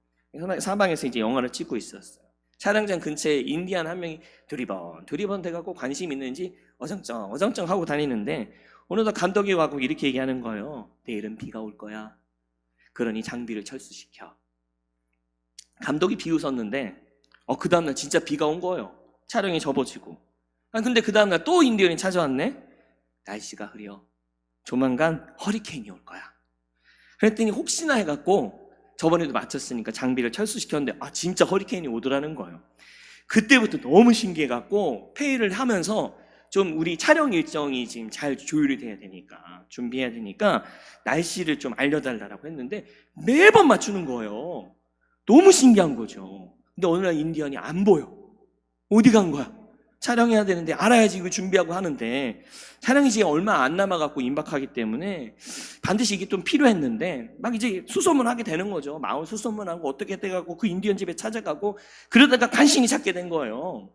사막에서 이제 영화를 찍고 있었어요. 촬영장 근처에 인디안 한 명이 두리번 돼갖고 관심 있는지 어정쩡 하고 다니는데 어느덧 감독이 와고 이렇게 얘기하는 거예요. 내일은 비가 올 거야. 그러니 장비를 철수시켜. 감독이 비웃었는데 그 다음날 진짜 비가 온 거예요. 촬영이 접어지고. 근데 그 다음날 또 인디언이 찾아왔네. 날씨가 흐려. 조만간 허리케인이 올 거야. 그랬더니 혹시나 해갖고 저번에도 마쳤으니까 장비를 철수시켰는데 진짜 허리케인이 오더라는 거예요. 그때부터 너무 신기해갖고 회의를 하면서 좀 우리 촬영 일정이 지금 잘 조율이 돼야 되니까 준비해야 되니까 날씨를 좀 알려달라고 했는데 매번 맞추는 거예요. 너무 신기한 거죠. 근데 어느 날 인디언이 안 보여. 어디 간 거야? 촬영해야 되는데 알아야지 이거 준비하고 하는데 촬영이 이제 얼마 안 남아갖고 임박하기 때문에 반드시 이게 좀 필요했는데 막 이제 수소문하게 되는 거죠. 마을 수소문하고 어떻게 돼가고 그 인디언 집에 찾아가고 그러다가 간신히 찾게 된 거예요.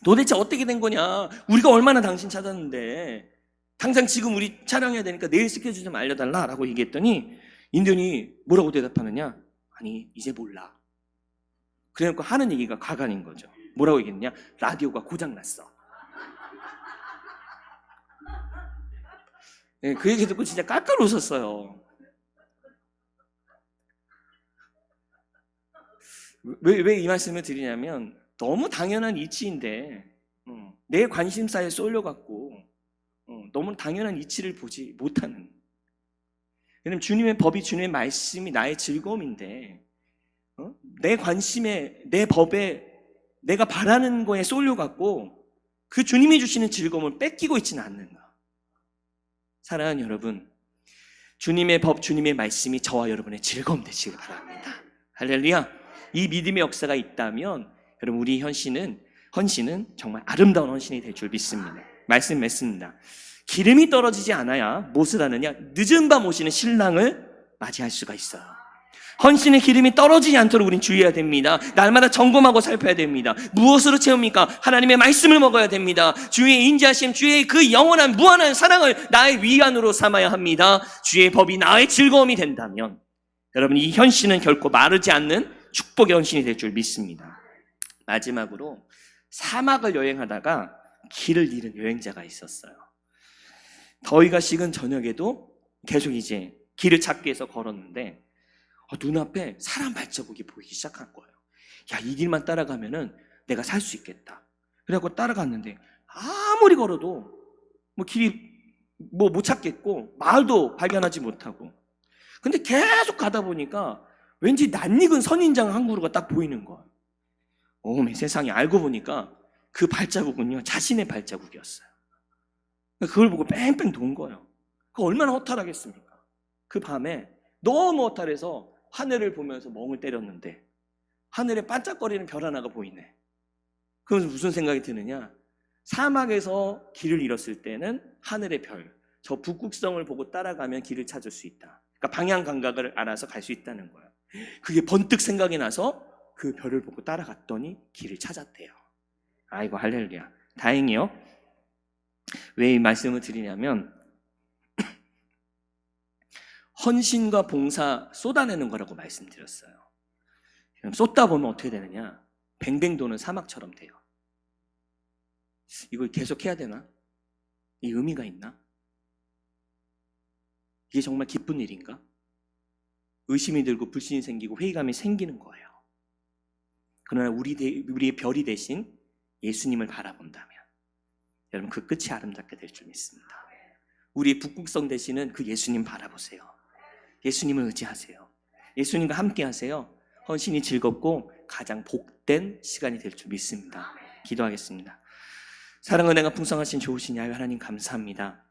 도대체 어떻게 된 거냐? 우리가 얼마나 당신 찾았는데 당장 지금 우리 촬영해야 되니까 내일 스케줄 좀 알려달라라고 얘기했더니 인디언이 뭐라고 대답하느냐? 아니 이제 몰라. 그래놓고 하는 얘기가 가관인 거죠. 뭐라고 얘기했냐? 라디오가 고장났어. 네, 그 얘기 듣고 진짜 깔깔 웃었어요. 왜 이 말씀을 드리냐면 너무 당연한 이치인데 내 관심사에 쏠려갖고 너무 당연한 이치를 보지 못하는. 왜냐면 주님의 법이 주님의 말씀이 나의 즐거움인데 내 관심에 내 법에 내가 바라는 거에 쏠려갖고 그 주님이 주시는 즐거움을 뺏기고 있지는 않는가. 사랑하는 여러분, 주님의 법, 주님의 말씀이 저와 여러분의 즐거움 되시길 바랍니다. 할렐루야. 이 믿음의 역사가 있다면 여러분 우리 헌신은 정말 아름다운 헌신이 될 줄 믿습니다. 말씀 맺습니다. 기름이 떨어지지 않아야 무엇을 하느냐? 늦은 밤 오시는 신랑을 맞이할 수가 있어요. 헌신의 기름이 떨어지지 않도록 우린 주의해야 됩니다. 날마다 점검하고 살펴야 됩니다. 무엇으로 채웁니까? 하나님의 말씀을 먹어야 됩니다. 주의 인자심, 주의 그 영원한 무한한 사랑을 나의 위안으로 삼아야 합니다. 주의 법이 나의 즐거움이 된다면 여러분 이 헌신은 결코 마르지 않는 축복의 헌신이 될 줄 믿습니다. 마지막으로 사막을 여행하다가 길을 잃은 여행자가 있었어요. 더위가 식은 저녁에도 계속 이제 길을 찾기 위해서 걸었는데 눈앞에 사람 발자국이 보이기 시작한 거예요. 야, 이 길만 따라가면은 내가 살 수 있겠다. 그래갖고 따라갔는데 아무리 걸어도 길이 못 찾겠고 마을도 발견하지 못하고, 근데 계속 가다 보니까 왠지 낯익은 선인장 한 그루가 딱 보이는 거예요. 어메 세상에, 알고 보니까 그 발자국은요 자신의 발자국이었어요. 그걸 보고 뺑뺑 돈 거예요. 그 얼마나 허탈하겠습니까? 그 밤에 너무 허탈해서 하늘을 보면서 멍을 때렸는데 하늘에 반짝거리는 별 하나가 보이네. 그러면서 무슨 생각이 드느냐, 사막에서 길을 잃었을 때는 하늘의 별, 저 북극성을 보고 따라가면 길을 찾을 수 있다. 그러니까 방향 감각을 알아서 갈 수 있다는 거예요. 그게 번뜩 생각이 나서 그 별을 보고 따라갔더니 길을 찾았대요. 아이고 할렐루야, 다행이요. 왜 이 말씀을 드리냐면 헌신과 봉사 쏟아내는 거라고 말씀드렸어요. 그럼 쏟다 보면 어떻게 되느냐, 뱅뱅 도는 사막처럼 돼요. 이걸 계속 해야 되나? 이 의미가 있나? 이게 정말 기쁜 일인가? 의심이 들고 불신이 생기고 회의감이 생기는 거예요. 그러나 우리의 별이 되신 예수님을 바라본다면 여러분 그 끝이 아름답게 될 줄 믿습니다. 우리 북극성 되시는 그 예수님 바라보세요. 예수님을 의지하세요. 예수님과 함께 하세요. 헌신이 즐겁고 가장 복된 시간이 될 줄 믿습니다. 기도하겠습니다. 사랑 은혜가 풍성하신 좋으신 야훼 하나님 감사합니다.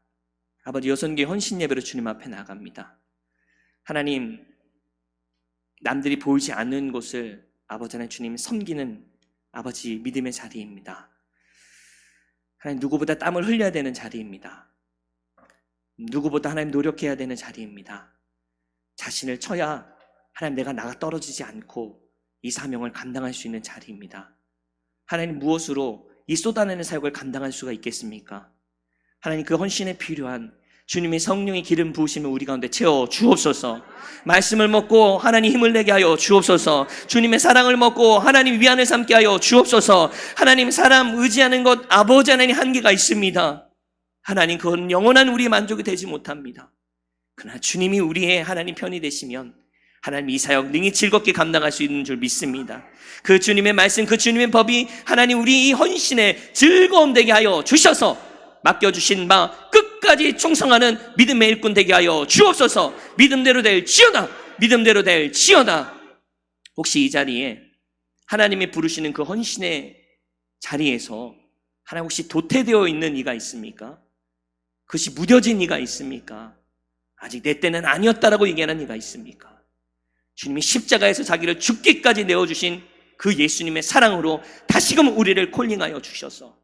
아버지, 여선교회 헌신 예배로 주님 앞에 나갑니다. 하나님, 남들이 보이지 않는 곳을 아버지 하나님 주님이 섬기는 아버지 믿음의 자리입니다. 하나님, 누구보다 땀을 흘려야 되는 자리입니다. 누구보다 하나님 노력해야 되는 자리입니다. 자신을 쳐야 하나님 내가 나가 떨어지지 않고 이 사명을 감당할 수 있는 자리입니다. 하나님, 무엇으로 이 쏟아내는 사역을 감당할 수가 있겠습니까? 하나님, 그 헌신에 필요한 주님의 성령의 기름 부으심을 우리 가운데 채워 주옵소서. 말씀을 먹고 하나님 힘을 내게 하여 주옵소서. 주님의 사랑을 먹고 하나님 위안을 삼게 하여 주옵소서. 하나님, 사람 의지하는 것 아버지 하나님 한계가 있습니다. 하나님, 그건 영원한 우리의 만족이 되지 못합니다. 그러나 주님이 우리의 하나님 편이 되시면 하나님 이 사역 능히 즐겁게 감당할 수 있는 줄 믿습니다. 그 주님의 말씀, 그 주님의 법이 하나님 우리 이 헌신에 즐거움 되게 하여 주셔서 맡겨주신 바 끝까지 충성하는 믿음의 일꾼 되게 하여 주옵소서. 믿음대로 될지어다. 믿음대로 될지어다. 혹시 이 자리에 하나님이 부르시는 그 헌신의 자리에서 하나님 혹시 도태되어 있는 이가 있습니까? 그것이 무뎌진 이가 있습니까? 아직 내 때는 아니었다라고 얘기하는 이가 있습니까? 주님이 십자가에서 자기를 죽기까지 내어주신 그 예수님의 사랑으로 다시금 우리를 콜링하여 주셔서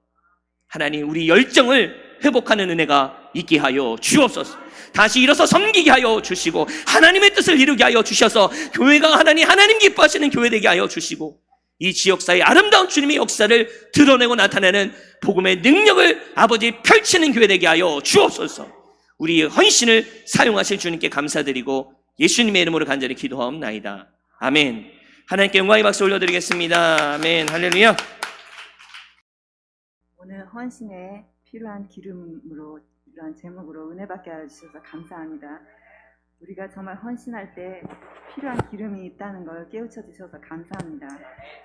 하나님 우리 열정을 회복하는 은혜가 있게 하여 주옵소서. 다시 일어서 섬기게 하여 주시고 하나님의 뜻을 이루게 하여 주셔서 교회가 하나님 기뻐하시는 교회 되게 하여 주시고 이 지역사회의 아름다운 주님의 역사를 드러내고 나타내는 복음의 능력을 아버지 펼치는 교회 되게 하여 주옵소서. 우리의 헌신을 사용하실 주님께 감사드리고 예수님의 이름으로 간절히 기도하옵나이다. 아멘. 하나님께 영광의 박수 올려드리겠습니다. 아멘. 할렐루야. 오늘 헌신에 필요한 기름으로 이런 제목으로 은혜 받게 해주셔서 감사합니다. 우리가 정말 헌신할 때 필요한 기름이 있다는 걸 깨우쳐 주셔서 감사합니다.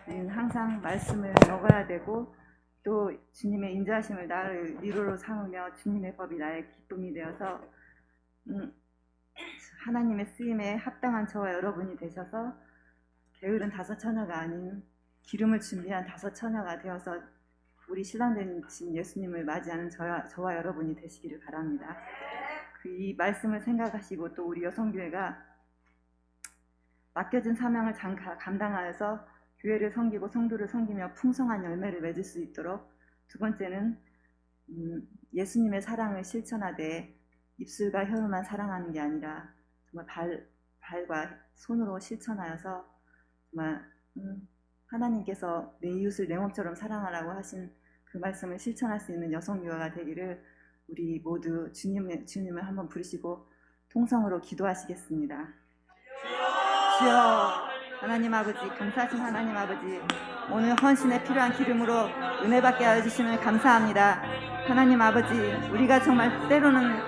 우리는 항상 말씀을 먹어야 되고 또 주님의 인자하심을 나를 위로로 삼으며 주님의 법이 나의 기쁨이 되어서 하나님의 쓰임에 합당한 저와 여러분이 되셔서 게으른 다섯 처녀가 아닌 기름을 준비한 다섯 처녀가 되어서 우리 신랑된 예수님을 맞이하는 저와 여러분이 되시기를 바랍니다. 이 말씀을 생각하시고 또 우리 여성교회가 맡겨진 사명을 잘 감당하여서 교회를 섬기고 성도를 섬기며 풍성한 열매를 맺을 수 있도록, 두 번째는 예수님의 사랑을 실천하되 입술과 혀로만 사랑하는 게 아니라 정말 발과 손으로 실천하여서 정말 하나님께서 내 이웃을 내 몸처럼 사랑하라고 하신 그 말씀을 실천할 수 있는 여성교회가 되기를 우리 모두 주님을 한번 부르시고 통성으로 기도하시겠습니다. 주여 하나님 아버지, 감사하신 하나님 아버지, 오늘 헌신에 필요한 기름으로 은혜 받게 하여 주심을 감사합니다. 하나님 아버지, 우리가 정말 때로는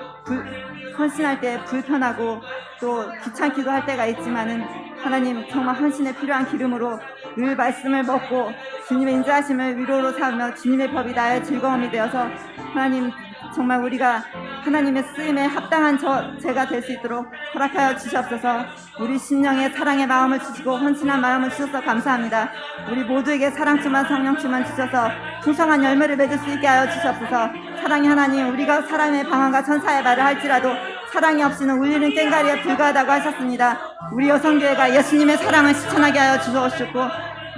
헌신할 때 불편하고 또 귀찮기도 할 때가 있지만은 하나님 정말 헌신에 필요한 기름으로 늘 말씀을 먹고 주님의 인자하심을 위로로 삼으며 주님의 법이 나의 즐거움이 되어서 하나님 정말 우리가 하나님의 쓰임에 합당한 제가 될 수 있도록 허락하여 주시옵소서. 우리 신령의 사랑의 마음을 주시고 헌신한 마음을 주셔서 감사합니다. 우리 모두에게 사랑 충만 성령 충만 주셔서 풍성한 열매를 맺을 수 있게 하여 주시옵소서. 사랑의 하나님, 우리가 사람의 방언과 천사의 말을 할지라도 사랑이 없이는 울리는 꽹과리에 불과하다고 하셨습니다. 우리 여성교회가 예수님의 사랑을 실천하게 하여 주시옵시고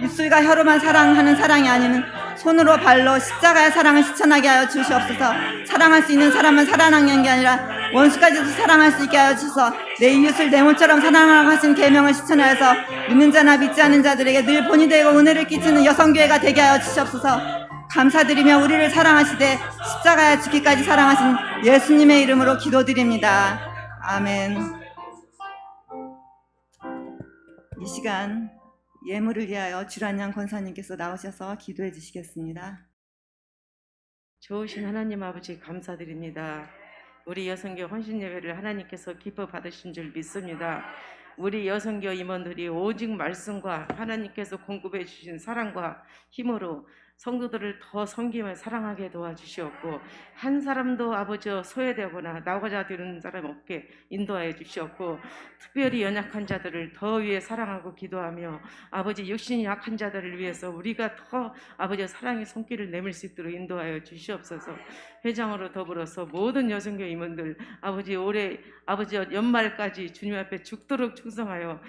입술과 혀로만 사랑하는 사랑이 아니는 손으로 발로 십자가의 사랑을 실천하게 하여 주시옵소서. 사랑할 수 있는 사람은 사랑하는 게 아니라 원수까지도 사랑할 수 있게 하여 주셔서 내 이웃을 내 몸처럼 사랑하라고 하신 계명을 실천하여서 믿는 자나 믿지 않는 자들에게 늘 본이 되고 은혜를 끼치는 여성교회가 되게 하여 주시옵소서. 감사드리며 우리를 사랑하시되 십자가에 죽기까지 사랑하신 예수님의 이름으로 기도드립니다. 아멘. 이 시간 예물을 위하여 주란양 권사님께서 나오셔서 기도해 주시겠습니다. 좋으신 하나님 아버지 감사드립니다. 우리 여성교 헌신 예배를 하나님께서 기뻐 받으신 줄 믿습니다. 우리 여성교 임원들이 오직 말씀과 하나님께서 공급해 주신 사랑과 힘으로 성도들을 더 섬김을 사랑하게 도와주시옵고 한 사람도 아버지 소외되거나 나고자 되는 사람 없게 인도하여 주시옵고 특별히 연약한 자들을 더 위해 사랑하고 기도하며 아버지 육신이 약한 자들을 위해서 우리가 더 아버지 사랑의 손길을 내밀 수 있도록 인도하여 주시옵소서. 회장으로 더불어서 모든 여성교 임원들 아버지 올해 아버지 연말까지 주님 앞에 죽도록 충성하여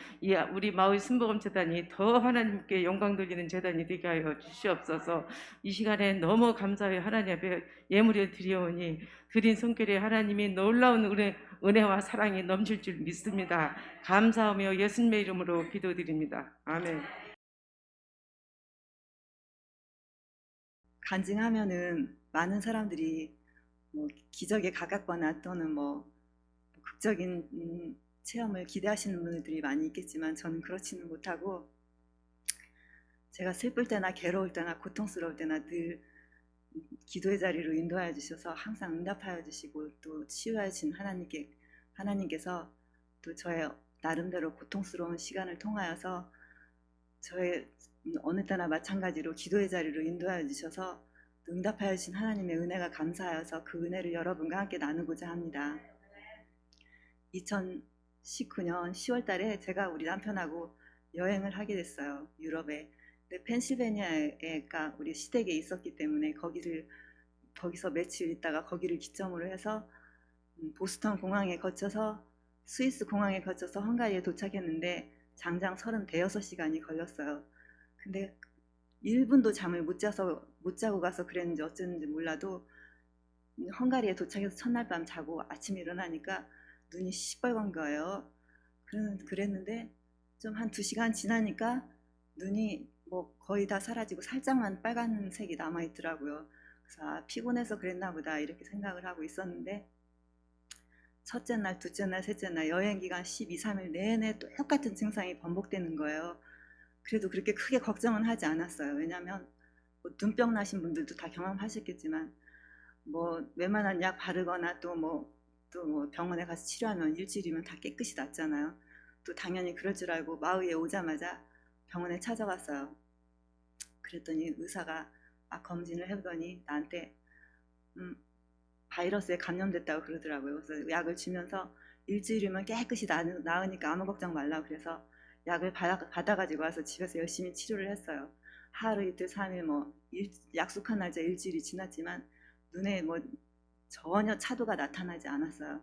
우리 마을 순복음 재단이 더 하나님께 영광 돌리는 재단이 되게 하여 주시옵소서. 이 시간에 너무 감사해 하나님 앞에 예물을 드리오니 드린 손길에 하나님이 놀라운 은혜와 사랑이 넘칠 줄 믿습니다. 감사하며 예수님의 이름으로 기도드립니다. 아멘. 간증하면은 많은 사람들이 뭐 기적에 가깝거나 또는 뭐 극적인 체험을 기대하시는 분들이 많이 있겠지만 저는 그렇지는 못하고 제가 슬플 때나 괴로울 때나 고통스러울 때나 늘 기도의 자리로 인도하여 주셔서 항상 응답하여 주시고 또 치유하여 주신 하나님께서 또 저의 나름대로 고통스러운 시간을 통하여서 저의 어느 때나 마찬가지로 기도의 자리로 인도하여 주셔서 응답하여 주신 하나님의 은혜가 감사하여서 그 은혜를 여러분과 함께 나누고자 합니다. 2019년 10월 달에 제가 우리 남편하고 여행을 하게 됐어요. 유럽에. 근데 펜실베니아가 우리 시댁에 있었기 때문에 거기서 며칠 있다가 거기를 기점으로 해서 보스턴 공항에 거쳐서 스위스 공항에 거쳐서 헝가리에 도착했는데 장장 36시간이 걸렸어요. 근데 1분도 잠을 못 자고 가서 그랬는지 어쩌는지 몰라도 헝가리에 도착해서 첫날 밤 자고 아침에 일어나니까 눈이 시뻘건 거예요. 그랬는데 좀 한 2시간 지나니까 눈이 뭐 거의 다 사라지고 살짝만 빨간색이 남아있더라고요. 그래서 피곤해서 그랬나 보다 이렇게 생각을 하고 있었는데 첫째 날, 둘째 날, 셋째 날 여행 기간 12, 3일 내내 똑같은 증상이 반복되는 거예요. 그래도 그렇게 크게 걱정은 하지 않았어요. 왜냐하면 뭐 눈병 나신 분들도 다 경험하셨겠지만 뭐 웬만한 약 바르거나 또 뭐 병원에 가서 치료하면 일주일이면 다 깨끗이 낫잖아요. 또 당연히 그럴 줄 알고 마을에 오자마자 병원에 찾아갔어요. 그랬더니 의사가 막 검진을 해보더니 나한테 바이러스에 감염됐다고 그러더라고요. 그래서 약을 주면서 일주일이면 깨끗이 나으니까 아무 걱정 말라 그래서 약을 받아가지고 와서 집에서 열심히 치료를 했어요. 하루 이틀 3일 약속한 날짜 일주일이 지났지만 눈에 전혀 차도가 나타나지 않았어요.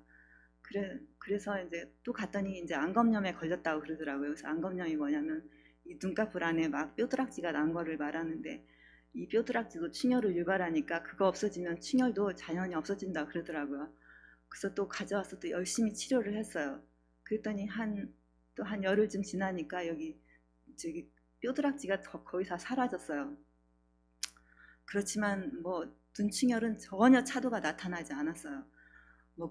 그래서 이제 또 갔더니 이제 안검염에 걸렸다고 그러더라고요. 그래서 안검염이 뭐냐면 이 눈꺼풀 안에 막 뼈드락지가 난 거를 말하는데 이 뼈드락지도 충혈을 유발하니까 그거 없어지면 충혈도 자연히 없어진다고 그러더라고요. 그래서 또 가져와서 또 열심히 치료를 했어요. 그랬더니 한 열흘쯤 지나니까 저기 뼈드락지가 거의 다 사라졌어요. 그렇지만 눈충혈은 전혀 차도가 나타나지 않았어요.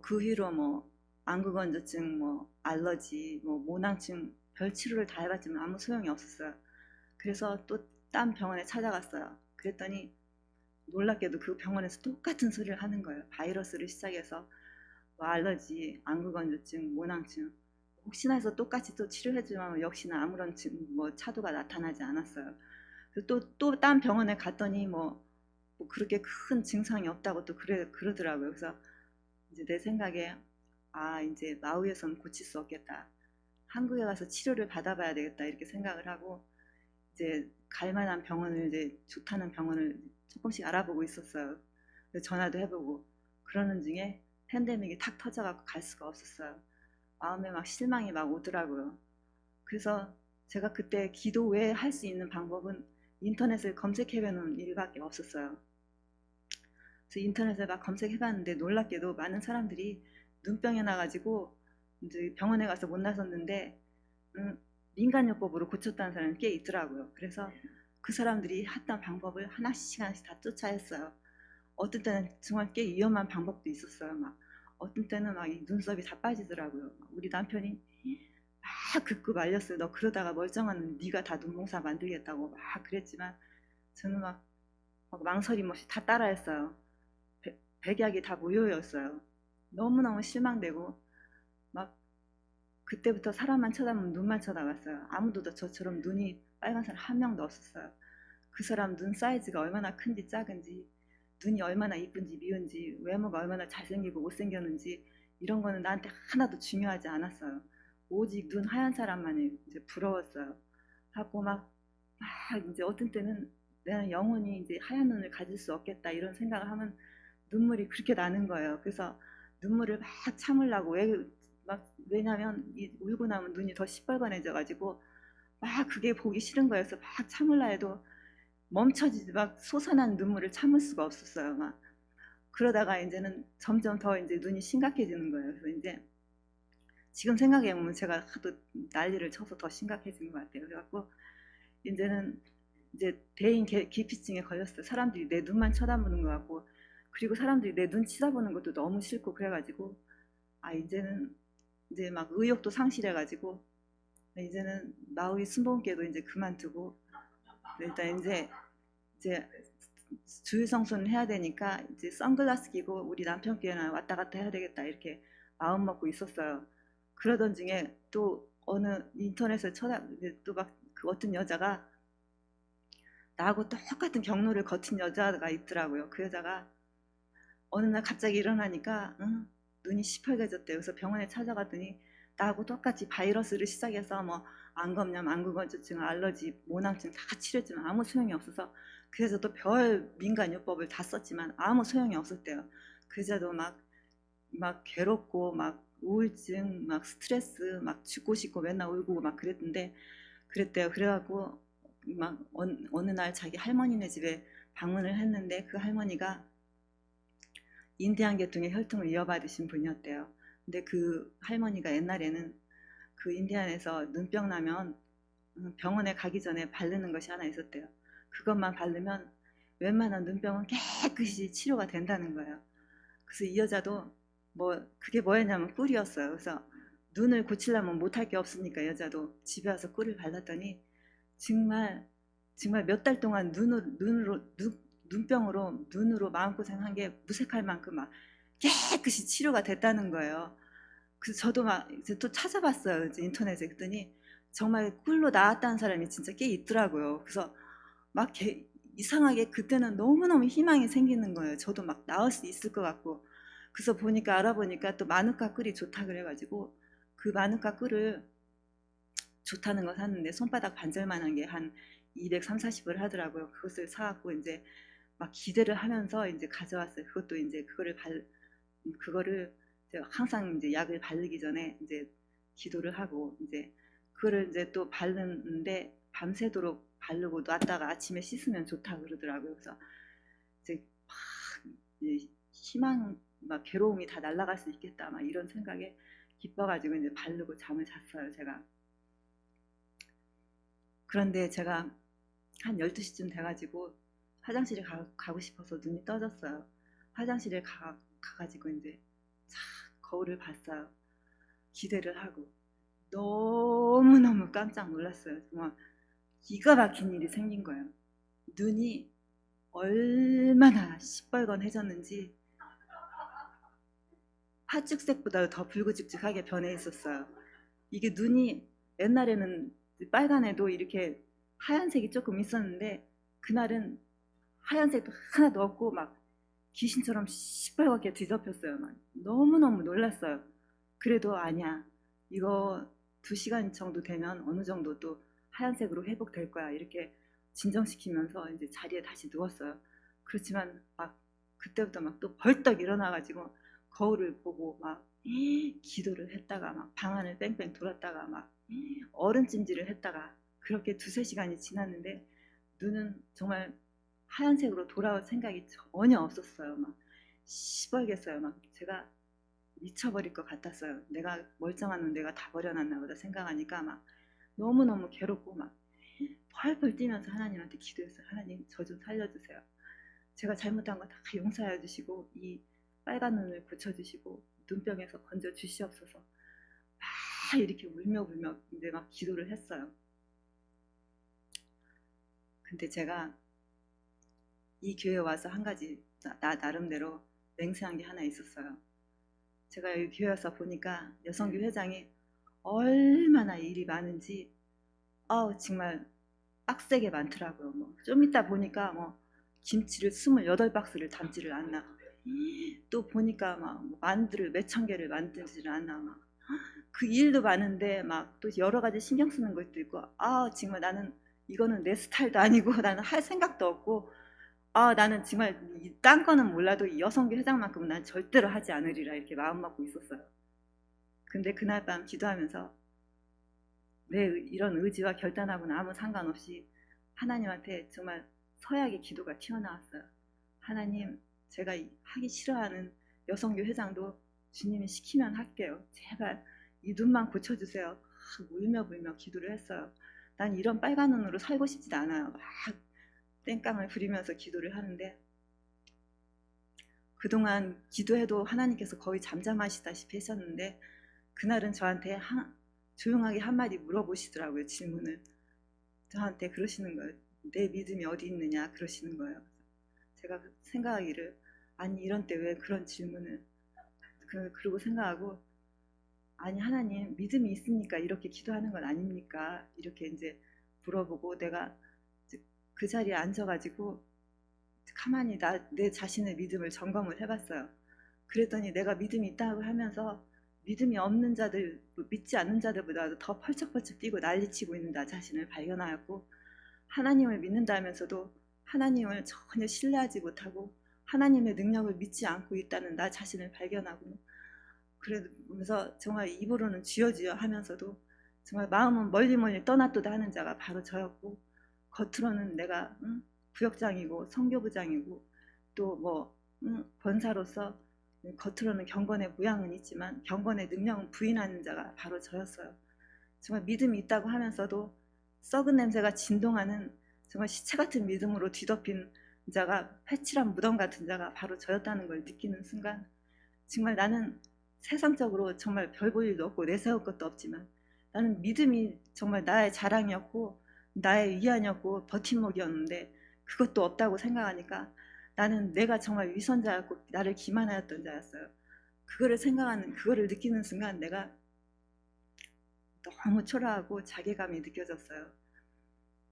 그 후로 안구건조증, 알러지, 모낭증 별 치료를 다 해봤지만 아무 소용이 없었어요. 그래서 또 딴 병원에 찾아갔어요. 그랬더니 놀랍게도 그 병원에서 똑같은 소리를 하는 거예요. 바이러스를 시작해서 뭐 알러지, 안구건조증, 모낭증, 혹시나 해서 똑같이 또 치료해주면 역시나 아무런 뭐 차도가 나타나지 않았어요. 또 딴 병원에 갔더니 뭐 그렇게 큰 증상이 없다고 또 그러더라고요. 그래서 이제 내 생각에 이제 마우이에서는 고칠 수 없겠다. 한국에 가서 치료를 받아봐야 되겠다 이렇게 생각을 하고 이제 갈 만한 병원을 이제 좋다는 병원을 조금씩 알아보고 있었어요. 전화도 해보고 그러는 중에 팬데믹이 탁 터져갖고 갈 수가 없었어요. 마음에 막 실망이 막 오더라고요. 그래서 제가 그때 기도 외에 할 수 있는 방법은 인터넷을 검색해보는 일밖에 없었어요. 그래서 인터넷에 막 검색해봤는데 놀랍게도 많은 사람들이 눈병이 나가지고 이제 병원에 가서 못 나섰는데 민간요법으로 고쳤다는 사람이 꽤 있더라고요. 그래서 그 사람들이 했던 방법을 하나씩 다 쫓아했어요. 어떤 때는 정말 꽤 위험한 방법도 있었어요. 막 어떤 때는 막 이 눈썹이 다 빠지더라고요. 우리 남편이 막 긋고 말렸어요. 너 그러다가 멀쩡한 네가 다 눈봉사 만들겠다고 막 그랬지만 저는 막 망설임 없이 다 따라했어요. 백약이 다 무효였어요. 너무너무 실망되고 막 그때부터 사람만 쳐다보면 눈만 쳐다봤어요. 아무도 저처럼 눈이 빨간 사람 한 명도 없었어요. 그 사람 눈 사이즈가 얼마나 큰지 작은지, 눈이 얼마나 이쁜지 미운지, 외모가 얼마나 잘생기고 못생겼는지 이런 거는 나한테 하나도 중요하지 않았어요. 오직 눈 하얀 사람만 이제 부러웠어요. 하고 막 이제 어떤 때는 내가 영원히 이제 하얀 눈을 가질 수 없겠다 이런 생각을 하면 눈물이 그렇게 나는 거예요. 그래서 눈물을 막 참으려고 왜냐면 울고 나면 눈이 더 시뻘건해져 가지고 막 그게 보기 싫은 거여서 막 참으려 해도 멈춰지지 막 솟아난 눈물을 참을 수가 없었어요. 막 그러다가 이제는 점점 더 이제 눈이 심각해지는 거예요. 그래서 이제 지금 생각해 보면 제가 하도 난리를 쳐서 더 심각해지는 것 같아요. 그래갖고 이제는 이제 대인 기피증에 걸렸어요. 사람들이 내 눈만 쳐다보는 것 같고 그리고 사람들이 내 눈 쳐다보는 것도 너무 싫고 그래가지고 이제는 이제 막 의욕도 상실해가지고 이제는 마우이 순복음교도 이제 그만두고 일단 이제 주일성수는 해야 되니까 이제 선글라스 끼고 우리 남편 교회나 왔다 갔다 해야 되겠다 이렇게 마음 먹고 있었어요. 그러던 중에 또 어느 인터넷을 또 막 그 어떤 여자가 나하고 똑같은 경로를 거친 여자가 있더라고요. 그 여자가 어느 날 갑자기 일어나니까 눈이 시뻘개졌대요. 그래서 병원에 찾아갔더니 나하고 똑같이 바이러스를 시작해서 뭐 안검염, 안구건조증, 알러지, 모낭증 다 치료했지만 아무 소용이 없어서 그래서 또 별 민간요법을 다 썼지만 아무 소용이 없었대요. 그 여자도 막 괴롭고 막 우울증, 막 스트레스, 막 죽고 싶고 맨날 울고 막 그랬대요. 그래갖고 막 어느 날 자기 할머니네 집에 방문을 했는데 그 할머니가 인대한 계통의 혈통을 이어받으신 분이었대요. 근데 그 할머니가 옛날에는 그 인디안에서 눈병 나면 병원에 가기 전에 바르는 것이 하나 있었대요. 그것만 바르면 웬만한 눈병은 깨끗이 치료가 된다는 거예요. 그래서 이 여자도 그게 뭐였냐면 꿀이었어요. 그래서 눈을 고치려면 못할 게 없으니까 여자도 집에 와서 꿀을 발랐더니 정말 몇 달 동안 눈으로 마음고생한 게 무색할 만큼 막 깨끗이 치료가 됐다는 거예요. 그래서 저도 막 이제 또 찾아봤어요. 이제 인터넷에. 그랬더니 정말 꿀로 나았다는 사람이 진짜 꽤 있더라고요. 그래서 막 이상하게 그때는 너무너무 희망이 생기는 거예요. 저도 막 나을 수 있을 것 같고. 그래서 알아보니까 또 마누카 꿀이 좋다 그래가지고 그 마누카 꿀을 좋다는 거 샀는데 손바닥 반절만한 게 한 230, 40을 하더라고요. 그것을 사갖고 이제 막 기대를 하면서 이제 가져왔어요. 그것도 이제 그거를 이제 항상 이제 약을 바르기 전에 이제 기도를 하고 이제 그거를 이제 또 바르는데 밤새도록 바르고 놨다가 아침에 씻으면 좋다 그러더라고요. 그래서 이제 막 희망, 막 괴로움이 다 날아갈 수 있겠다 막 이런 생각에 기뻐가지고 이제 바르고 잠을 잤어요. 제가. 그런데 제가 한 12시쯤 돼가지고 화장실에 가고 싶어서 눈이 떠졌어요. 화장실에 가가지고 이제 거울을 봤어요. 기대를 하고 너무너무 깜짝 놀랐어요. 정말 기가 막힌 일이 생긴 거예요. 눈이 얼마나 시뻘건해졌는지 팥죽색보다 더 붉으직직하게 변해 있었어요. 이게 눈이 옛날에는 빨간애도 이렇게 하얀색이 조금 있었는데 그날은 하얀색도 하나도 없고 막 귀신처럼 시뻘겋게 뒤덮였어요. 막 너무너무 놀랐어요. 그래도 아니야. 이거 2시간 정도 되면 어느 정도 또 하얀색으로 회복될 거야. 이렇게 진정시키면서 이제 자리에 다시 누웠어요. 그렇지만 막 그때부터 막 또 벌떡 일어나가지고 거울을 보고 막 기도를 했다가 막 방 안을 뺑뺑 돌았다가 막 얼음찜질을 했다가 그렇게 2~3시간이 지났는데 눈은 정말 하얀색으로 돌아올 생각이 전혀 없었어요. 막 시뻘갰어요. 막 제가 미쳐버릴 것 같았어요. 내가 멀쩡한 눈 내가 다 버려놨나 보다 생각하니까 막 너무너무 괴롭고 막 펄펄 뛰면서 하나님한테 기도했어요. 하나님 저 좀 살려주세요. 제가 잘못한 거 다 용서해 주시고 이 빨간 눈을 고쳐주시고 눈병에서 건져 주시옵소서. 막 이렇게 울며불며 근데 막 기도를 했어요. 근데 제가 이 교회에 와서 한 가지 나름대로 맹세한 게 하나 있었어요. 제가 여기 교회 와서 보니까 여성교 회장이 얼마나 일이 많은지 정말 빡세게 많더라고요. 좀 이따 보니까 김치를 28박스를 담지를 않나. 또 보니까 막 만두를 몇천 개를 만들지를 않나. 막 그 일도 많은데 막 또 여러 가지 신경 쓰는 것도 있고 정말 나는 이거는 내 스타일도 아니고 나는 할 생각도 없고 나는 정말 딴 거는 몰라도 이 여성교 회장만큼은 난 절대로 하지 않으리라 이렇게 마음 먹고 있었어요. 근데 그날 밤 기도하면서 내 이런 의지와 결단하고는 아무 상관없이 하나님한테 정말 서약의 기도가 튀어나왔어요. 하나님, 제가 하기 싫어하는 여성교 회장도 주님이 시키면 할게요. 제발 이 눈만 고쳐주세요. 울며불며 기도를 했어요. 난 이런 빨간 눈으로 살고 싶지도 않아요. 막 땡깡을 부리면서 기도를 하는데 그동안 기도해도 하나님께서 거의 잠잠하시다시피 했었는데 그날은 저한테 조용하게 한마디 물어보시더라고요. 질문을 저한테 그러시는 거예요. 내 믿음이 어디 있느냐 그러시는 거예요. 제가 생각하기를 아니 이런 때 왜 그런 질문을 그러고 생각하고 아니 하나님 믿음이 있으니까 이렇게 기도하는 건 아닙니까? 이렇게 이제 물어보고 내가 그 자리에 앉아가지고 가만히 내 자신의 믿음을 점검을 해봤어요. 그랬더니 내가 믿음이 있다고 하면서 믿음이 없는 자들, 믿지 않는 자들보다 더 펄쩍펄쩍 뛰고 난리치고 있는 나 자신을 발견하였고 하나님을 믿는다면서도 하나님을 전혀 신뢰하지 못하고 하나님의 능력을 믿지 않고 있다는 나 자신을 발견하고 그러면서 정말 입으로는 주여 주여 하면서도 정말 마음은 멀리 멀리 떠났도다 하는 자가 바로 저였고 겉으로는 내가 부역장이고 선교부장이고 또 권사로서 겉으로는 경건의 모양은 있지만 경건의 능력은 부인하는 자가 바로 저였어요. 정말 믿음이 있다고 하면서도 썩은 냄새가 진동하는 정말 시체 같은 믿음으로 뒤덮인 자가 회칠한 무덤 같은 자가 바로 저였다는 걸 느끼는 순간 정말 나는 세상적으로 정말 별 볼 일도 없고 내세울 것도 없지만 나는 믿음이 정말 나의 자랑이었고 나의 위안이었고 버팀목이었는데 그것도 없다고 생각하니까 나는 내가 정말 위선자였고 나를 기만하였던 자였어요. 그거를 느끼는 순간 내가 너무 초라하고 자괴감이 느껴졌어요.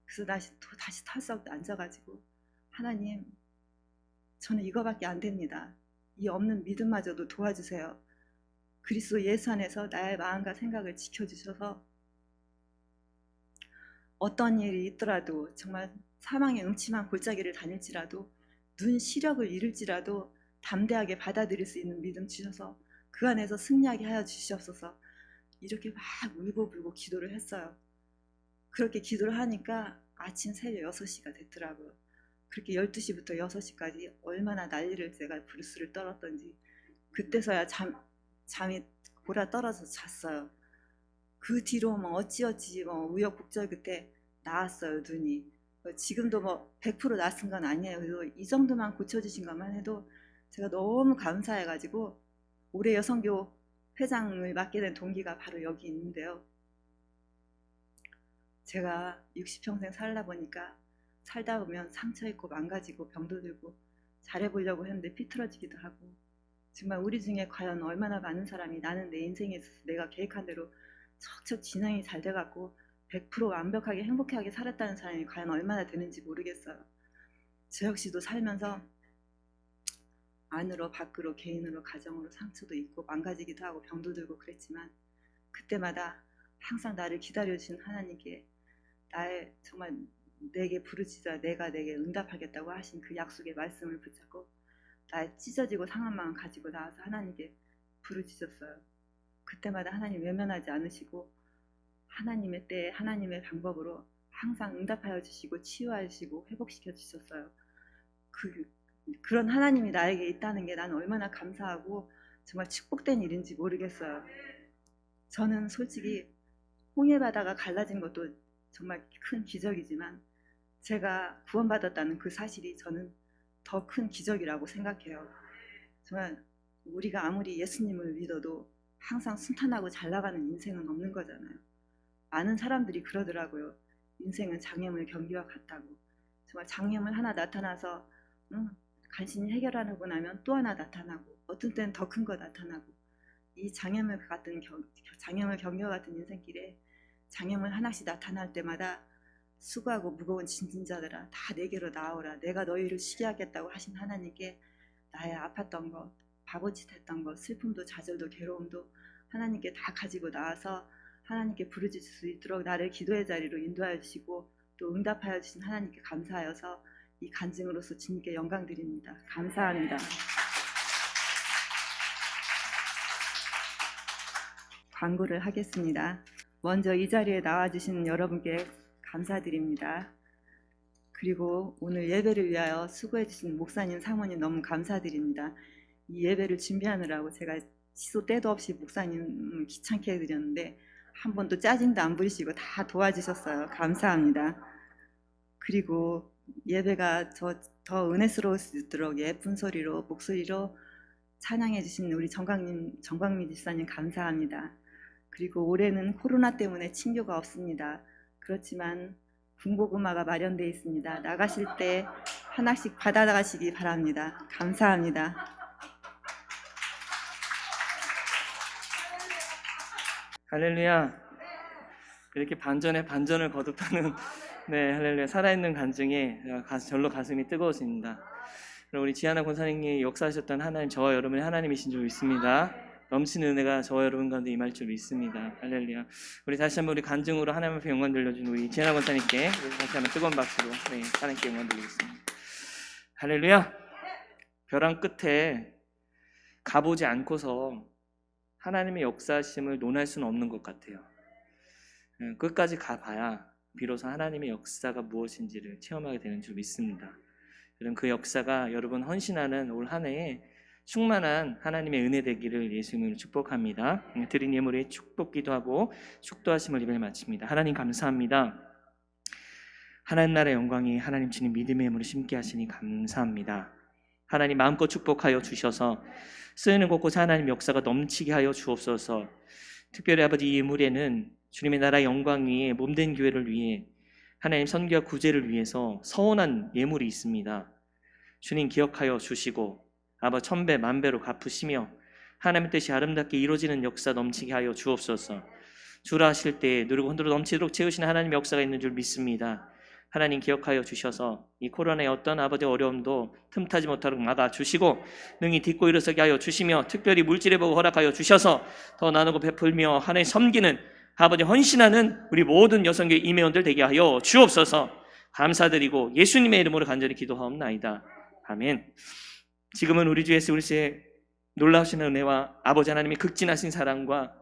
그래서 다시 털썩 앉아가지고 하나님 저는 이거밖에 안 됩니다. 이 없는 믿음마저도 도와주세요. 그리스도 예수 안에서 나의 마음과 생각을 지켜주셔서 어떤 일이 있더라도 정말 사망의 음침한 골짜기를 다닐지라도 눈 시력을 잃을지라도 담대하게 받아들일 수 있는 믿음 주셔서 그 안에서 승리하게 하여 주시옵소서. 이렇게 막 울고불고 기도를 했어요. 그렇게 기도를 하니까 아침 새벽 6시가 됐더라고요. 그렇게 12시부터 6시까지 얼마나 난리를 제가 브루스를 떨었던지 그때서야 잠이 골아 떨어져 잤어요. 그 뒤로 어찌어찌 우여곡절 끝에 나았어요. 눈이 지금도 100% 나은 건 아니에요. 그래도 이 정도만 고쳐주신 것만 해도 제가 너무 감사해가지고 올해 여성교 회장을 맡게 된 동기가 바로 여기 있는데요. 제가 60평생 살다 보니까 살다 보면 상처 있고 망가지고 병도 들고 잘해보려고 했는데 삐뚤어지기도 하고, 정말 우리 중에 과연 얼마나 많은 사람이 나는 내 인생에 있어서 내가 계획한 대로 척척 진행이 잘 돼갖고 100% 완벽하게 행복하게 살았다는 사람이 과연 얼마나 되는지 모르겠어요. 저 역시도 살면서 안으로 밖으로 개인으로 가정으로 상처도 있고 망가지기도 하고 병도 들고 그랬지만, 그때마다 항상 나를 기다려주신 하나님께 나의 정말 내게 부르짖어 내가 내게 응답하겠다고 하신 그 약속의 말씀을 붙잡고 나의 찢어지고 상한 마음 가지고 나와서 하나님께 부르짖었어요. 그때마다 하나님 외면하지 않으시고 하나님의 때에 하나님의 방법으로 항상 응답하여 주시고 치유하여 주시고 회복시켜 주셨어요. 그런 하나님이 나에게 있다는 게 나는 얼마나 감사하고 정말 축복된 일인지 모르겠어요. 저는 솔직히 홍해바다가 갈라진 것도 정말 큰 기적이지만 제가 구원받았다는 그 사실이 저는 더 큰 기적이라고 생각해요. 정말 우리가 아무리 예수님을 믿어도 항상 순탄하고 잘 나가는 인생은 없는 거잖아요. 많은 사람들이 그러더라고요. 인생은 장애물 경기와 같다고. 정말 장애물 하나 나타나서 간신히 해결하고 나면 또 하나 나타나고 어떤 때는 더 큰 거 나타나고, 이 장애물 경기와 같은 인생길에 장애물 하나씩 나타날 때마다 수고하고 무거운 짐진 자들아 다 내게로 나오라, 내가 너희를 쉬게 하겠다고 하신 하나님께 나의 아팠던 것, 바보짓 했던 것, 슬픔도 좌절도 괴로움도 하나님께 다 가지고 나와서 하나님께 부르짖을 수 있도록 나를 기도의 자리로 인도하여 주시고 또 응답하여 주신 하나님께 감사하여서 이 간증으로서 주님께 영광 드립니다. 감사합니다. 광고를 하겠습니다. 먼저 이 자리에 나와주신 여러분께 감사드립니다. 그리고 오늘 예배를 위하여 수고해주신 목사님, 사모님 너무 감사드립니다. 이 예배를 준비하느라고 제가 시도 때도 없이 목사님을 귀찮게 해드렸는데 한 번도 짜증도 안 부리시고 다 도와주셨어요. 감사합니다. 그리고 예배가 더 은혜스러울 수 있도록 예쁜 소리로 목소리로 찬양해 주신 우리 정광민 집사님 감사합니다. 그리고 올해는 코로나 때문에 친교가 없습니다. 그렇지만 군복음화가 마련되어 있습니다. 나가실 때 하나씩 받아가시기 바랍니다. 감사합니다. 할렐루야. 이렇게 반전에 반전을 거듭하는 네, 할렐루야. 살아있는 간증에 절로 가슴이 뜨거워집니다. 우리 지하나 권사님이 역사하셨던 하나님, 저와 여러분의 하나님이신 줄 믿습니다. 넘치는 은혜가 저와 여러분 가운데 임할 줄 믿습니다. 할렐루야. 우리 다시 한번 우리 간증으로 하나님 앞에 영광 돌려준 우리 지하나 권사님께 다시 한번 뜨거운 박수로 하나님께 영광 돌리겠습니다. 할렐루야. 벼랑 끝에 가보지 않고서 하나님의 역사심을 논할 수는 없는 것 같아요. 끝까지 가봐야 비로소 하나님의 역사가 무엇인지를 체험하게 되는 줄 믿습니다. 그럼 그 역사가 여러분 헌신하는 올 한 해에 충만한 하나님의 은혜 되기를 예수님으로 축복합니다. 드린 예물에 축복 기도하고 축도하심을 예배를 마칩니다. 하나님 감사합니다. 하나님 나라의 영광이 하나님 주님 믿음의 예물을 심게 하시니 감사합니다. 하나님 마음껏 축복하여 주셔서 쓰이는 곳곳에 하나님 역사가 넘치게 하여 주옵소서. 특별히 아버지 이 예물에는 주님의 나라의 영광 위에 몸된 교회를 위해 하나님 선교와 구제를 위해서 서원한 예물이 있습니다. 주님 기억하여 주시고 아버지 천배 만배로 갚으시며 하나님의 뜻이 아름답게 이루어지는 역사 넘치게 하여 주옵소서. 주라 하실 때 누르고 흔들어 넘치도록 채우시는 하나님의 역사가 있는 줄 믿습니다. 하나님 기억하여 주셔서 이 코로나의 어떤 아버지 어려움도 틈타지 못하도록 막아주시고 능히 딛고 일어서게 하여 주시며 특별히 물질의 복을 허락하여 주셔서 더 나누고 베풀며 하나님 섬기는 아버지 헌신하는 우리 모든 여성교회 임회원들 되게 하여 주옵소서. 감사드리고 예수님의 이름으로 간절히 기도하옵나이다. 아멘. 지금은 우리 주 예수 그리스도의 놀라우신 은혜와 아버지 하나님의 극진하신 사랑과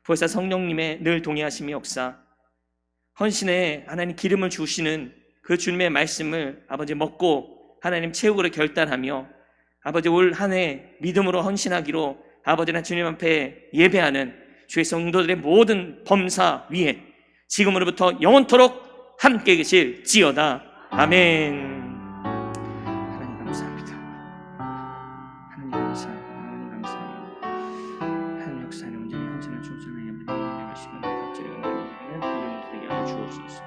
보혜사 성령님의 늘 동의하심이 역사, 헌신에 하나님 기름을 주시는 그 주님의 말씀을 아버지 먹고 하나님 채우기로 결단하며 아버지 올 한 해 믿음으로 헌신하기로 아버지나 주님 앞에 예배하는 주의 성도들의 모든 범사 위에 지금으로부터 영원토록 함께 계실지어다. 아멘. 하나님 감사합니다. 하나님 감사합니다. 하나님 감사합니다. 하나님 역사는 온전히 헌신을 충성하여 예배를 열심히 갑자기 영광을 드리는 이름으로 되게 하여 주옵소서.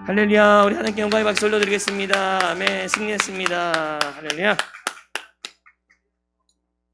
할렐루야. 우리 하나님께 영광의 박수 올려드리겠습니다. 아멘. 승리했습니다. 할렐루야.